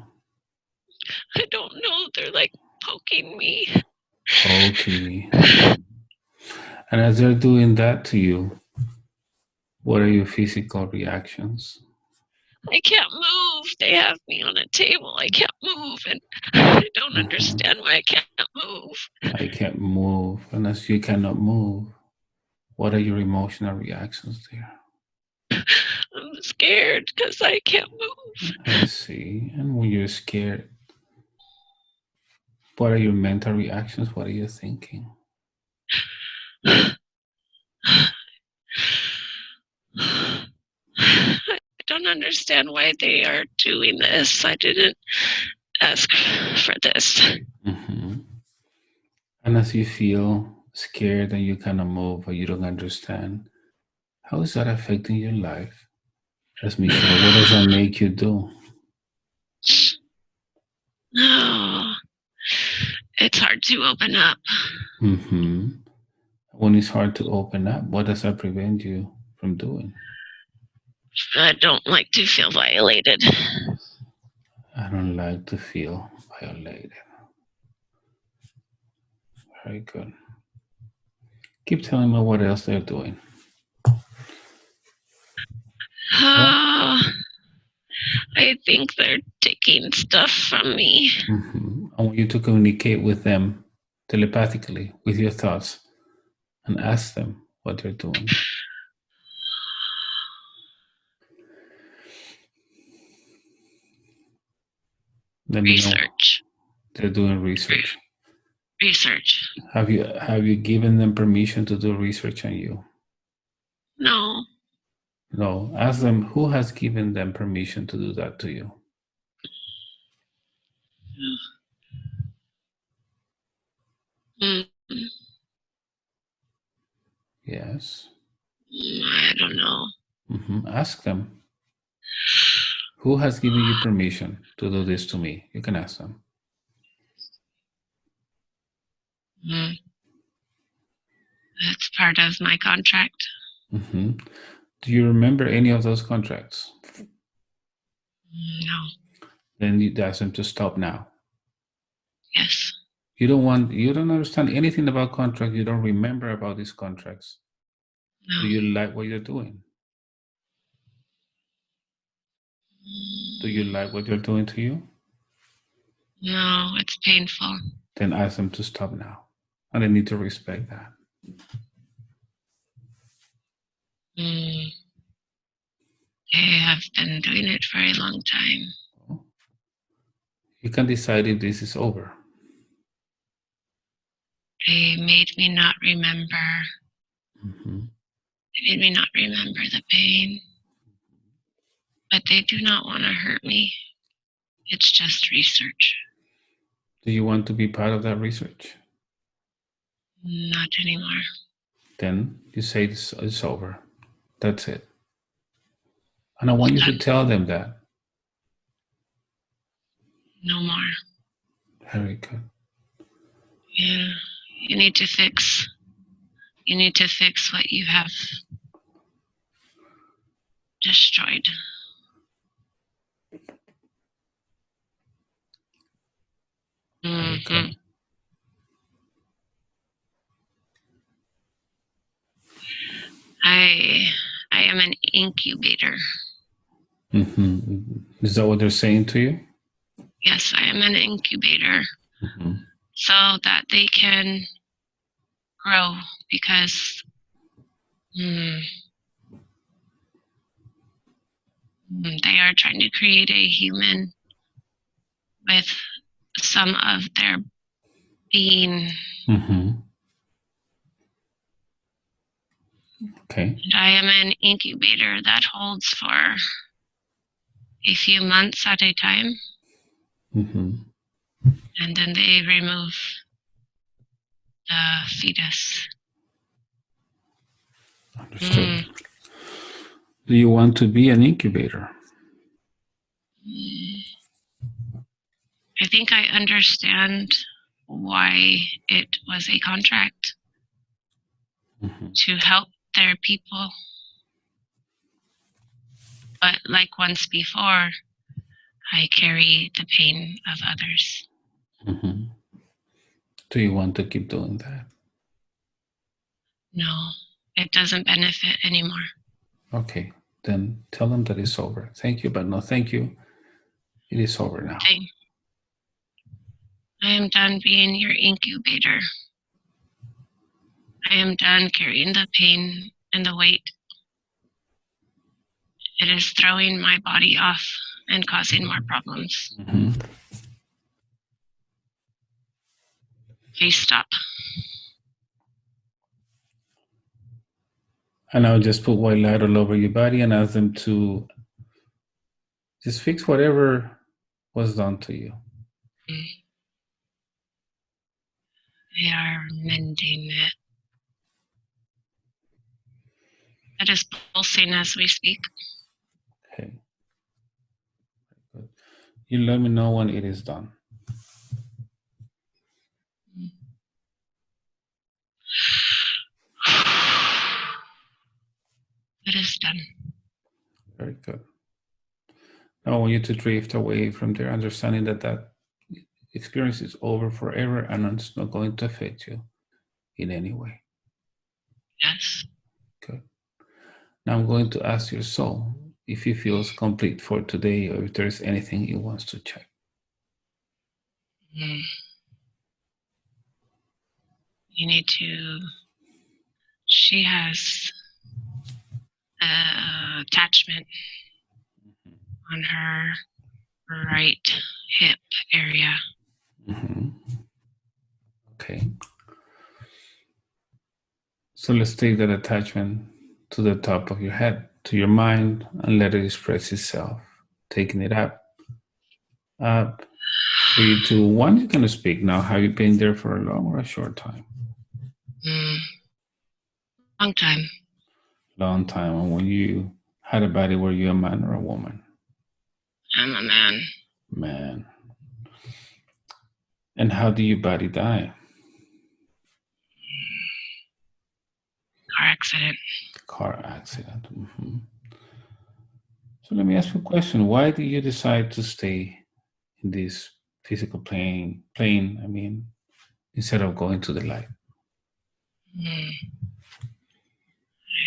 I don't know. They're like poking me. Poking me. And as they're doing that to you, what are your physical reactions? I can't move. They have me on a table. I can't move and I don't Mm-hmm. understand why I can't move. I can't move. And as you cannot move, what are your emotional reactions there? I'm scared because I can't move. I see. And when you're scared, what are your mental reactions? What are you thinking? I don't understand why they are doing this. I didn't ask for this. Mm-hmm. And as you feel scared and you cannot move or you don't understand, how is that affecting your life? As Michelle, what does that make you do? No, it's hard to open up. Mm-hmm. When it's hard to open up, what does that prevent you from doing? I don't like to feel violated. I don't like to feel violated. Very good. Keep telling me what else they're doing. What? Oh, I think they're taking stuff from me. Mm-hmm. I want you to communicate with them telepathically with your thoughts and ask them what they're doing. Let me know. Research. They're doing research. Research. Have you given them permission to do research on you? No. No. Ask them who has given them permission to do that to you. Mm, Yes. I don't know. Ask them who has given you permission to do this to me. You can ask them. Mm, that's part of my contract. hmm Do you remember any of those contracts? No. Then you ask them to stop now. Yes. You don't understand anything about contracts. You don't remember about these contracts. No. Do you like what you're doing? Do you like what they're doing to you? No, it's painful. Then ask them to stop now. And they need to respect that. Mm, they have been doing it for a long time. You can decide if this is over. They made me not remember. Mm-hmm. They made me not remember the pain. But they do not want to hurt me. It's just research. Do you want to be part of that research? Not anymore. Then you say it's over. That's it. And I want you to tell them that. No more. Very good. Yeah. You need to fix. You need to fix what you have destroyed. Very good. I am an incubator. Is that what they're saying to you? Yes, I am an incubator. so that they can grow, because they are trying to create a human with some of their being. Okay. And I am an incubator that holds for a few months at a time. And then they remove the fetus. Understood. Do you want to be an incubator? I think I understand why it was a contract to help their people. But like once before, I carry the pain of others. Do you want to keep doing that? No, it doesn't benefit anymore. Okay, then tell them that it's over. Thank you, but no thank you. It is over now. I am done being your incubator. I am done carrying the pain and the weight. It is throwing my body off and causing more problems. Please stop. And I'll just put white light all over your body and ask them to just fix whatever was done to you. They are mending it. It is pulsing as we speak. Okay. Good. You let me know when it is done. It is done. Very good. Now I want you to drift away from there, understanding that that experience is over forever and it's not going to affect you in any way. Yes. Good. Now I'm going to ask your soul if it feels complete for today or if there's anything it wants to check. You need to. She has attachment on her right hip area. Okay. So let's take that attachment to the top of your head, to your mind, and let it express itself. Taking it up. 3, 2, 1. You can speak now. Have you been there for a long or a short time? Long time. Long time. And when you had a body, were you a man or a woman? I'm a man. Man. And how do your body die? Car accident. Car accident. So let me ask you a question. Why did you decide to stay in this physical plane, instead of going to the light?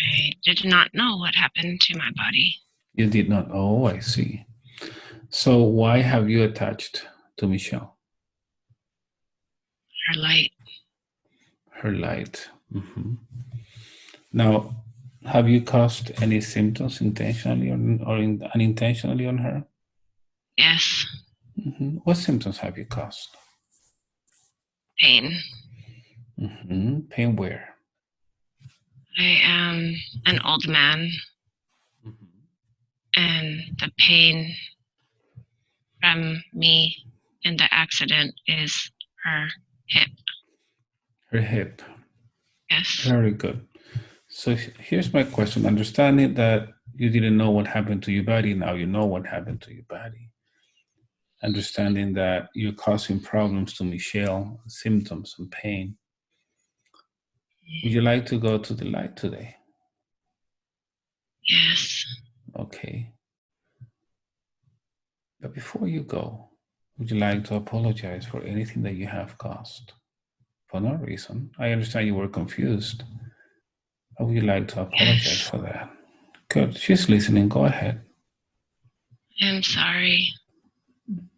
I did not know what happened to my body. You did not. Oh, I see. So why have you attached to Michelle? Her light. Her light. Now, have you caused any symptoms intentionally or unintentionally on her? Yes. What symptoms have you caused? Pain. Pain where? I am an old man, and the pain from me in the accident is her hip. Her hip. Yes. Very good. So here's my question. Understanding that you didn't know what happened to your body, now you know what happened to your body. Understanding that you're causing problems to Michelle, symptoms and pain. Would you like to go to the light today? Yes. Okay. But before you go, would you like to apologize for anything that you have caused? For no reason. I understand you were confused. But would you like to apologize for that? Good. She's listening. Go ahead. I'm sorry.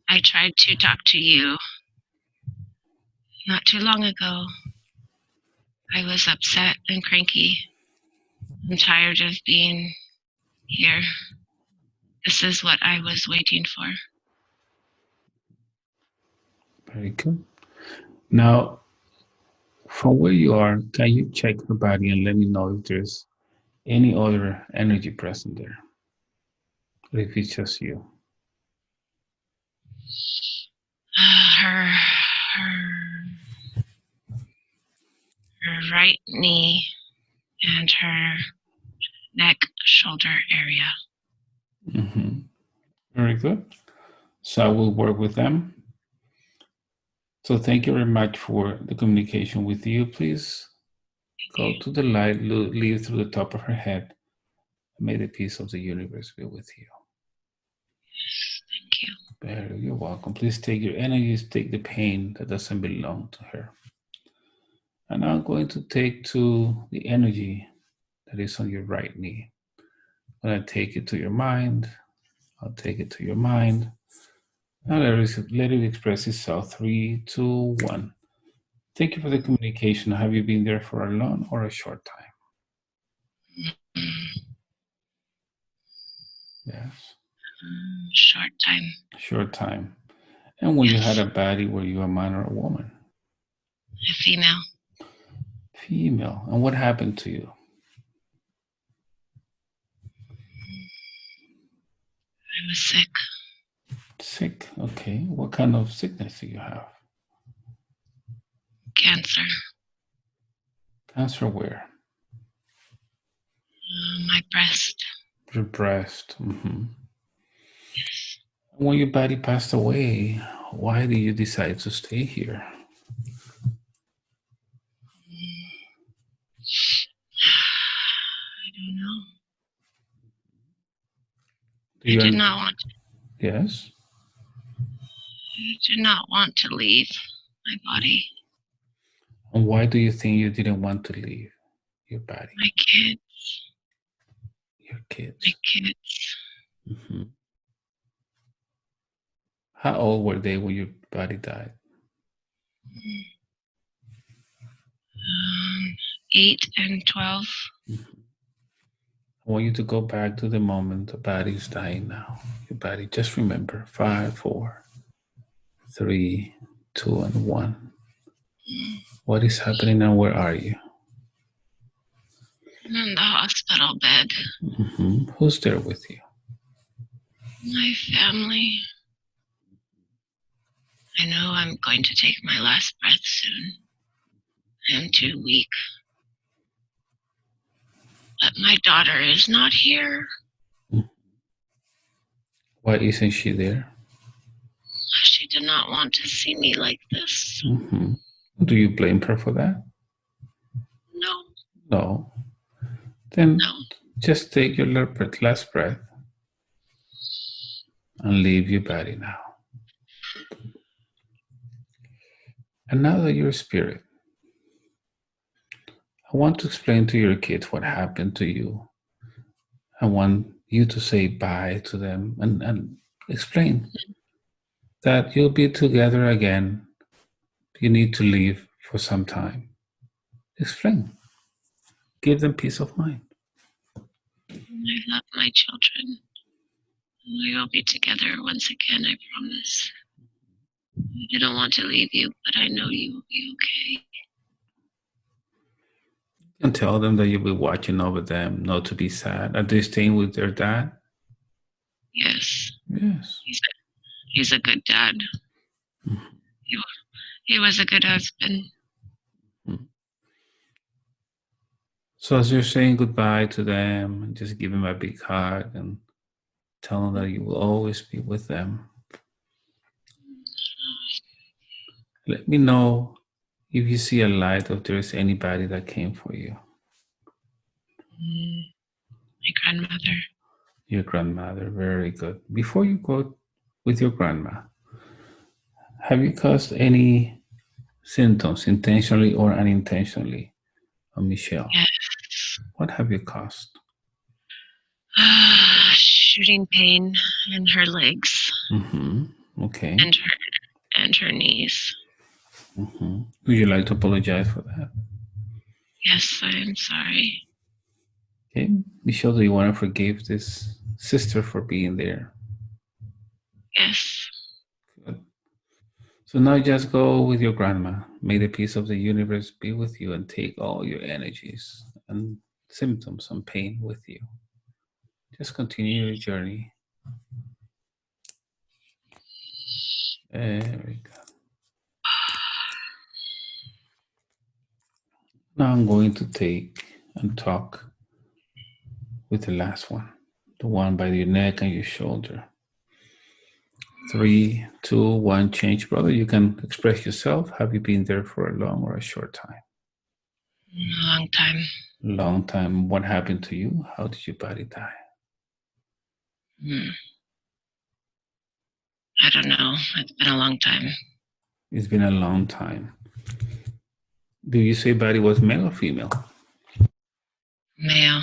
I tried to talk to you, Not too long ago, I was upset and cranky. I'm tired of being here. This is what I was waiting for. Very good. Now, from where you are, can you check your body and let me know if there's any other energy present there, or if it's just you? Her right knee and her neck, shoulder area. Mm-hmm. Very good. So I will work with them. So thank you very much for the communication with you. Please go to the light, leave through the top of her head. May the peace of the universe be with you. Thank you. You're welcome. Please take your energies, take the pain that doesn't belong to her. And I'm going to take to the energy that is on your right knee. I'm going to take it to your mind. I'll take it to your mind. Now let it express itself. 3, 2, 1. Thank you for the communication. Have you been there for a long or a short time? Yes. Short time. Short time. And when you had a baddie, were you a man or a woman? A female. Female. And what happened to you? I was sick. Sick. Okay. What kind of sickness do you have? Cancer. Cancer where? My breast. Your breast. Mm-hmm. Yes. When your body passed away, why did you decide to stay here? I don't know. I did not want to. Yes? I did not want to leave my body. And why do you think you didn't want to leave your body? My kids. Your kids. My kids. Mm-hmm. How old were they when your body died? 8 and 12. Mm-hmm. I want you to go back to the moment the body is dying now. Your body, just remember 5, 4, 3, 2, and 1. What is happening and where are you? I'm in the hospital bed. Mm-hmm. Who's there with you? My family. I know I'm going to take my last breath soon. I'm too weak. But my daughter is not here. Why isn't she there? She did not want to see me like this. Mm-hmm. Do you blame her for that? No. No. Then No. just take your last breath and leave your body now. And now that you're a spirit, I want to explain to your kids what happened to you. I want you to say bye to them and explain that you'll be together again. You need to leave for some time. Explain. Give them peace of mind. I love my children. We will be together once again, I promise. I didn't want to leave you, but I know you will be okay. And tell them that you'll be watching over them, not to be sad. Are they staying with their dad? Yes. Yes. He's a good dad. Mm-hmm. He was a good husband. Mm-hmm. So as you're saying goodbye to them, just give them a big hug and tell them that you will always be with them. Let me know if you see a light, or if there is anybody that came for you. My grandmother. Your grandmother, very good. Before you go with your grandma, have you caused any symptoms intentionally or unintentionally on Michelle? Yes. What have you caused? Shooting pain in her legs. Mm-hmm. Okay. And her knees. Would you like to apologize for that? Yes, I am sorry. Okay. Michelle, do you want to forgive this sister for being there? Yes. Good. So now just go with your grandma. May the peace of the universe be with you and take all your energies and symptoms and pain with you. Just continue your journey. There we go. Now I'm going to take and talk with the last one, the one by your neck and your shoulder. 3, 2, 1, change, brother. You can express yourself. Have you been there for a long or a short time? A long time. Long time. What happened to you? How did your body die? I don't know. It's been a long time. It's been a long time. Do you say body was male or female? Male.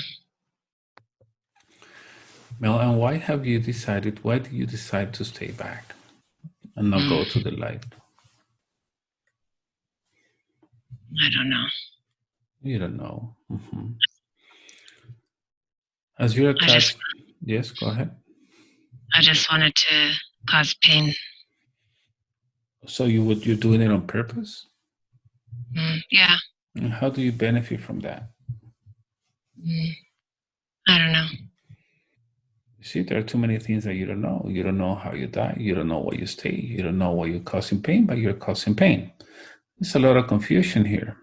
Male. And why have you decided? Why did you decide to stay back and not go to the light? I don't know. You don't know. As you're attached, yes, go ahead. I just wanted to cause pain. So you're doing it on purpose? Yeah. And how do you benefit from that? I don't know. You see, there are too many things that you don't know. You don't know how you die. You don't know why you stay. You don't know why you're causing pain, but you're causing pain. There's a lot of confusion here.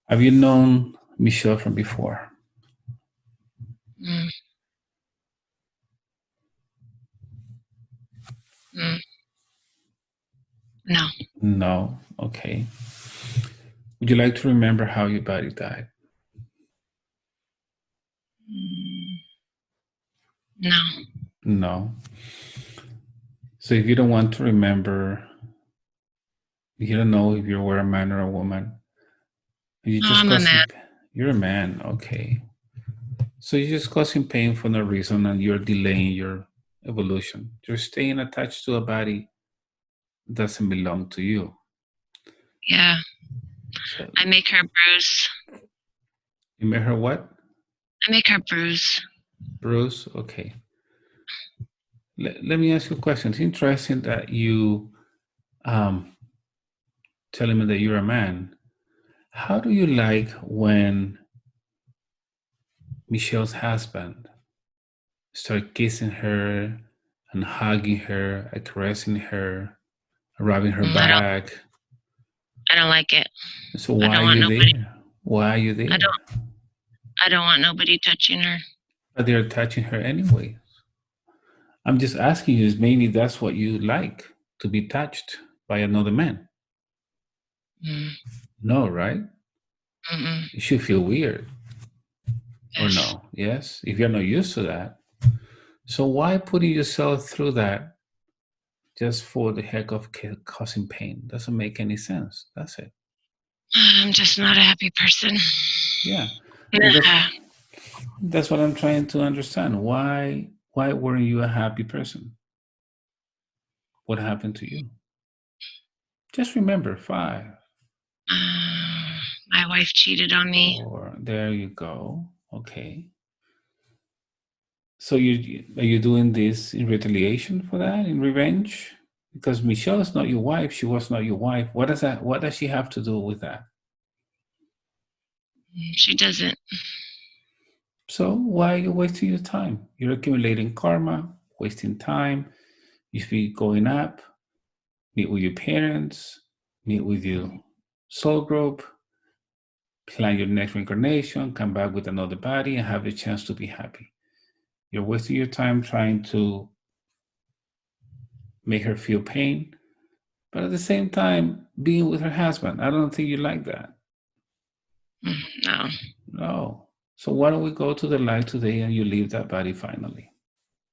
Have you known Michelle from before? No. No. Okay. Would you like to remember how your body died? No. No. So if you don't want to remember, you don't know if you were a man or a woman. You just I'm a man. You're a man. Okay. So you're just causing pain for no reason and you're delaying your evolution. You're staying attached to a body that doesn't belong to you. Yeah. So I make her bruise. you made her what? I make her bruise. Bruce? Okay. Let me ask you a question. It's interesting that you telling me that you're a man. How do you like when Michelle's husband start kissing her and hugging her, and caressing her, rubbing her back? I don't like it. So why are you there? Why are you there? I don't want nobody touching her. But they're touching her anyway. I'm just asking you, is maybe that's what you like, to be touched by another man? No, right? You should feel weird. Yes. Or no? Yes? If you're not used to that. So why putting yourself through that just for the heck of causing pain? Doesn't make any sense. That's it. I'm just not a happy person. Yeah. That's what I'm trying to understand. Why weren't you a happy person? What happened to you? Just remember 5. My wife cheated on me. 4. There you go. Okay. So are you doing this in retaliation for that, in revenge? Because Michelle is not your wife. She was not your wife. What does she have to do with that? She doesn't. So why are you wasting your time? You're accumulating karma, wasting time. You should be going up, meet with your parents, meet with your soul group, plan your next reincarnation, come back with another body, and have the chance to be happy. You're wasting your time trying to make her feel pain, but at the same time, being with her husband. I don't think you like that. No. No. So why don't we go to the light today and you leave that body finally?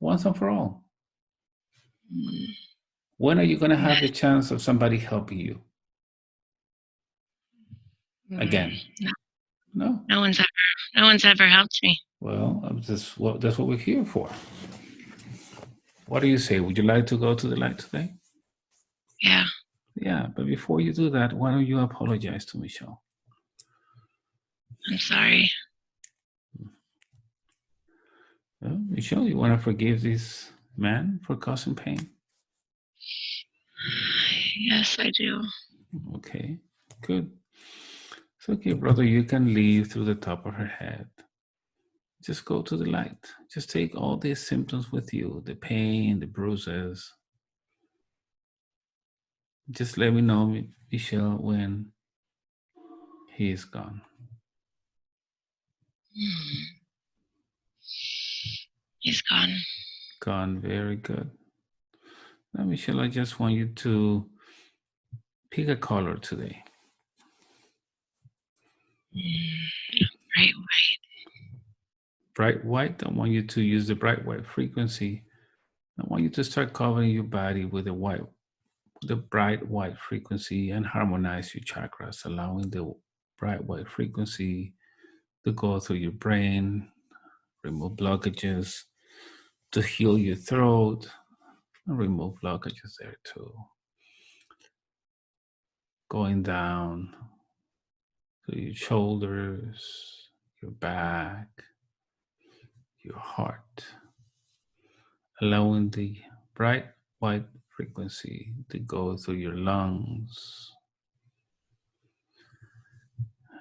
Once and for all. When are you going to have the chance of somebody helping you? Again? No. No one's ever helped me. Well, that's what we're here for. What do you say? Would you like to go to the light today? Yeah. Yeah, but before you do that, why don't you apologize to Michelle? I'm sorry. Michelle, you want to forgive this man for causing pain? Yes, I do. Okay, good. It's okay, brother. You can leave through the top of her head. Just go to the light. Just take all these symptoms with you, the pain, the bruises. Just let me know, Michelle, when he is gone. He's gone. Gone, very good. Now, Michelle, I just want you to pick a color today. Bright white. Bright white. I want you to use the bright white frequency. I want you to start covering your body with the bright white frequency, and harmonize your chakras, allowing the bright white frequency to go through your brain, remove blockages, to heal your throat, and remove blockages there too. Going down to your shoulders, your back, your heart, allowing the bright white frequency to go through your lungs,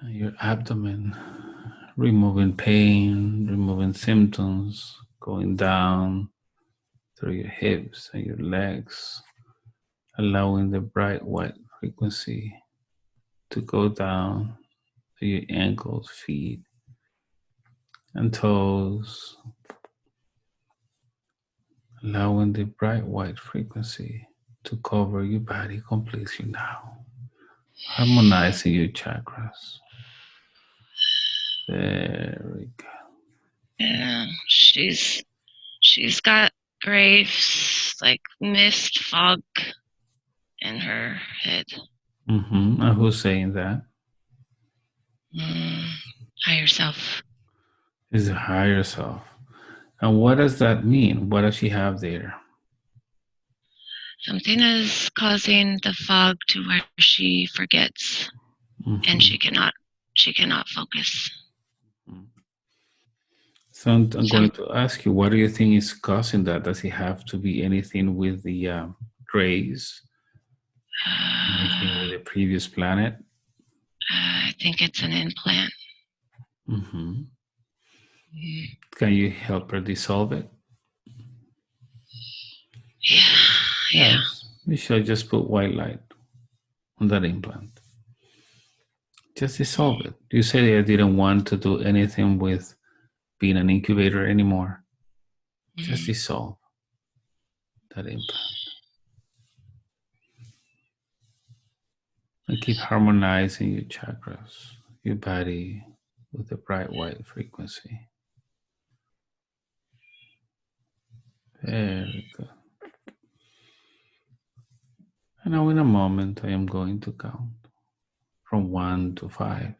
your abdomen, removing pain, removing symptoms, going down through your hips and your legs, allowing the bright white frequency to go down to your ankles, feet, and toes, allowing the bright white frequency to cover your body completely now, harmonizing your chakras. Very good. Yeah, she's got gray, like mist fog in her head. And who's saying that? Higher self. Is the higher self. And what does that mean? What does she have there? Something is causing the fog to where she forgets, and she cannot focus. So I'm going to ask you, what do you think is causing that? Does it have to be anything with the grays? Anything with the previous planet? I think it's an implant. Can you help her dissolve it? Yeah. Yes. We should just put white light on that implant. Just dissolve it. You said I didn't want to do anything with being an incubator anymore. Just dissolve that implant. And keep harmonizing your chakras, your body with the bright white frequency. Very good. And now in a moment, I am going to count from 1 to 5.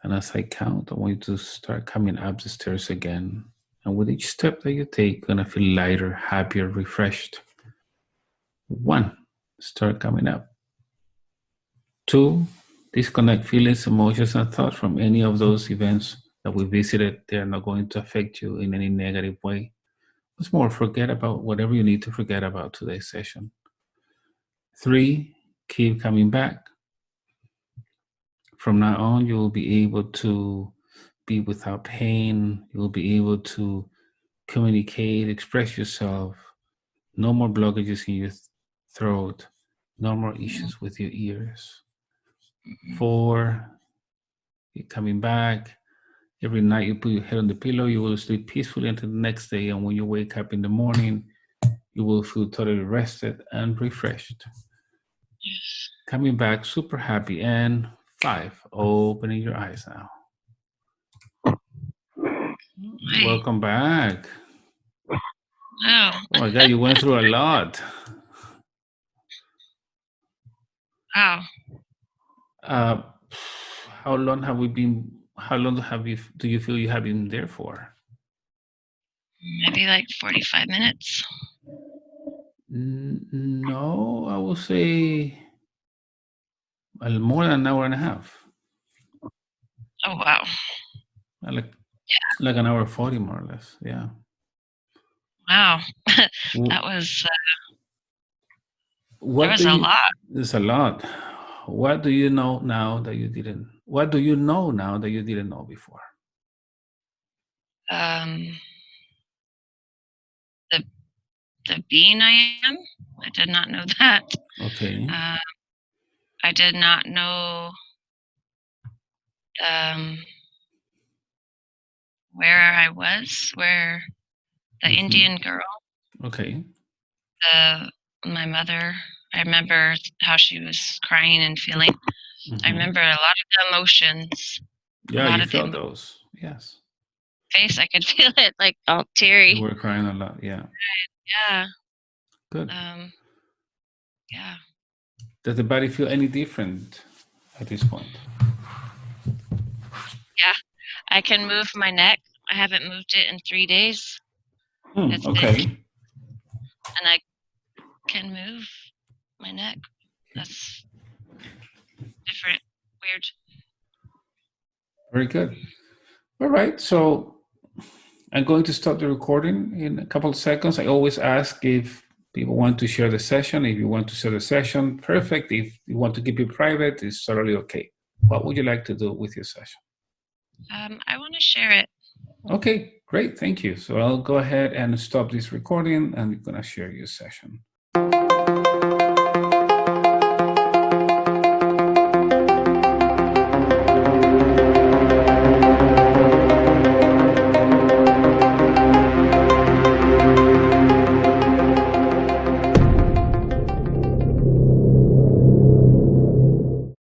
And as I count, I want you to start coming up the stairs again. And with each step that you take, you're going to feel lighter, happier, refreshed. 1, start coming up. 2, disconnect feelings, emotions, and thoughts from any of those events that we visited. They are not going to affect you in any negative way. What's more, forget about whatever you need to forget about today's session. 3, keep coming back. From now on, you will be able to be without pain. You will be able to communicate, express yourself. No more blockages in your throat. No more issues with your ears. 4, you're coming back. Every night you put your head on the pillow, you will sleep peacefully until the next day. And when you wake up in the morning, you will feel totally rested and refreshed. Yes. Coming back super happy. And 5, opening your eyes now. Hi. Welcome back. Wow. Oh my God, you went through a lot. Wow. How long have we been? How long do you feel you have been there for? Maybe like 45 minutes. No, I would say more than an hour and a half. Oh wow. Like like an hour 40 more or less. Yeah. Wow. That W- was there What do was a you? lot. There's a lot. What do you know now that you didn't? What do you know now that you didn't know before? Um, the the being I am. I did not know that. Okay. Uh, I did not know um, where I was, where the Hmm. Indian girl, Okay. the my mother. I remember how she was crying and feeling. I Hmm. remember a lot of the emotions, a Yeah, lot you of the felt those. Yes. face. I could feel it, like all You teary. were crying a lot. Yeah. Yeah. Good. Um, yeah. Does the body feel any different at this point? Yeah. I can move my neck. I haven't moved it in 3 days. It's big, Okay. and I can move my neck. That's different. Weird. Very good. All right. So I'm going to stop the recording in a couple of seconds. I always ask if people want to share the session. If you want to share the session, perfect. If you want to keep it private, it's totally okay. What would you like to do with your session? I want to share it. Okay, great. Thank you. So I'll go ahead and stop this recording and we're going to share your session.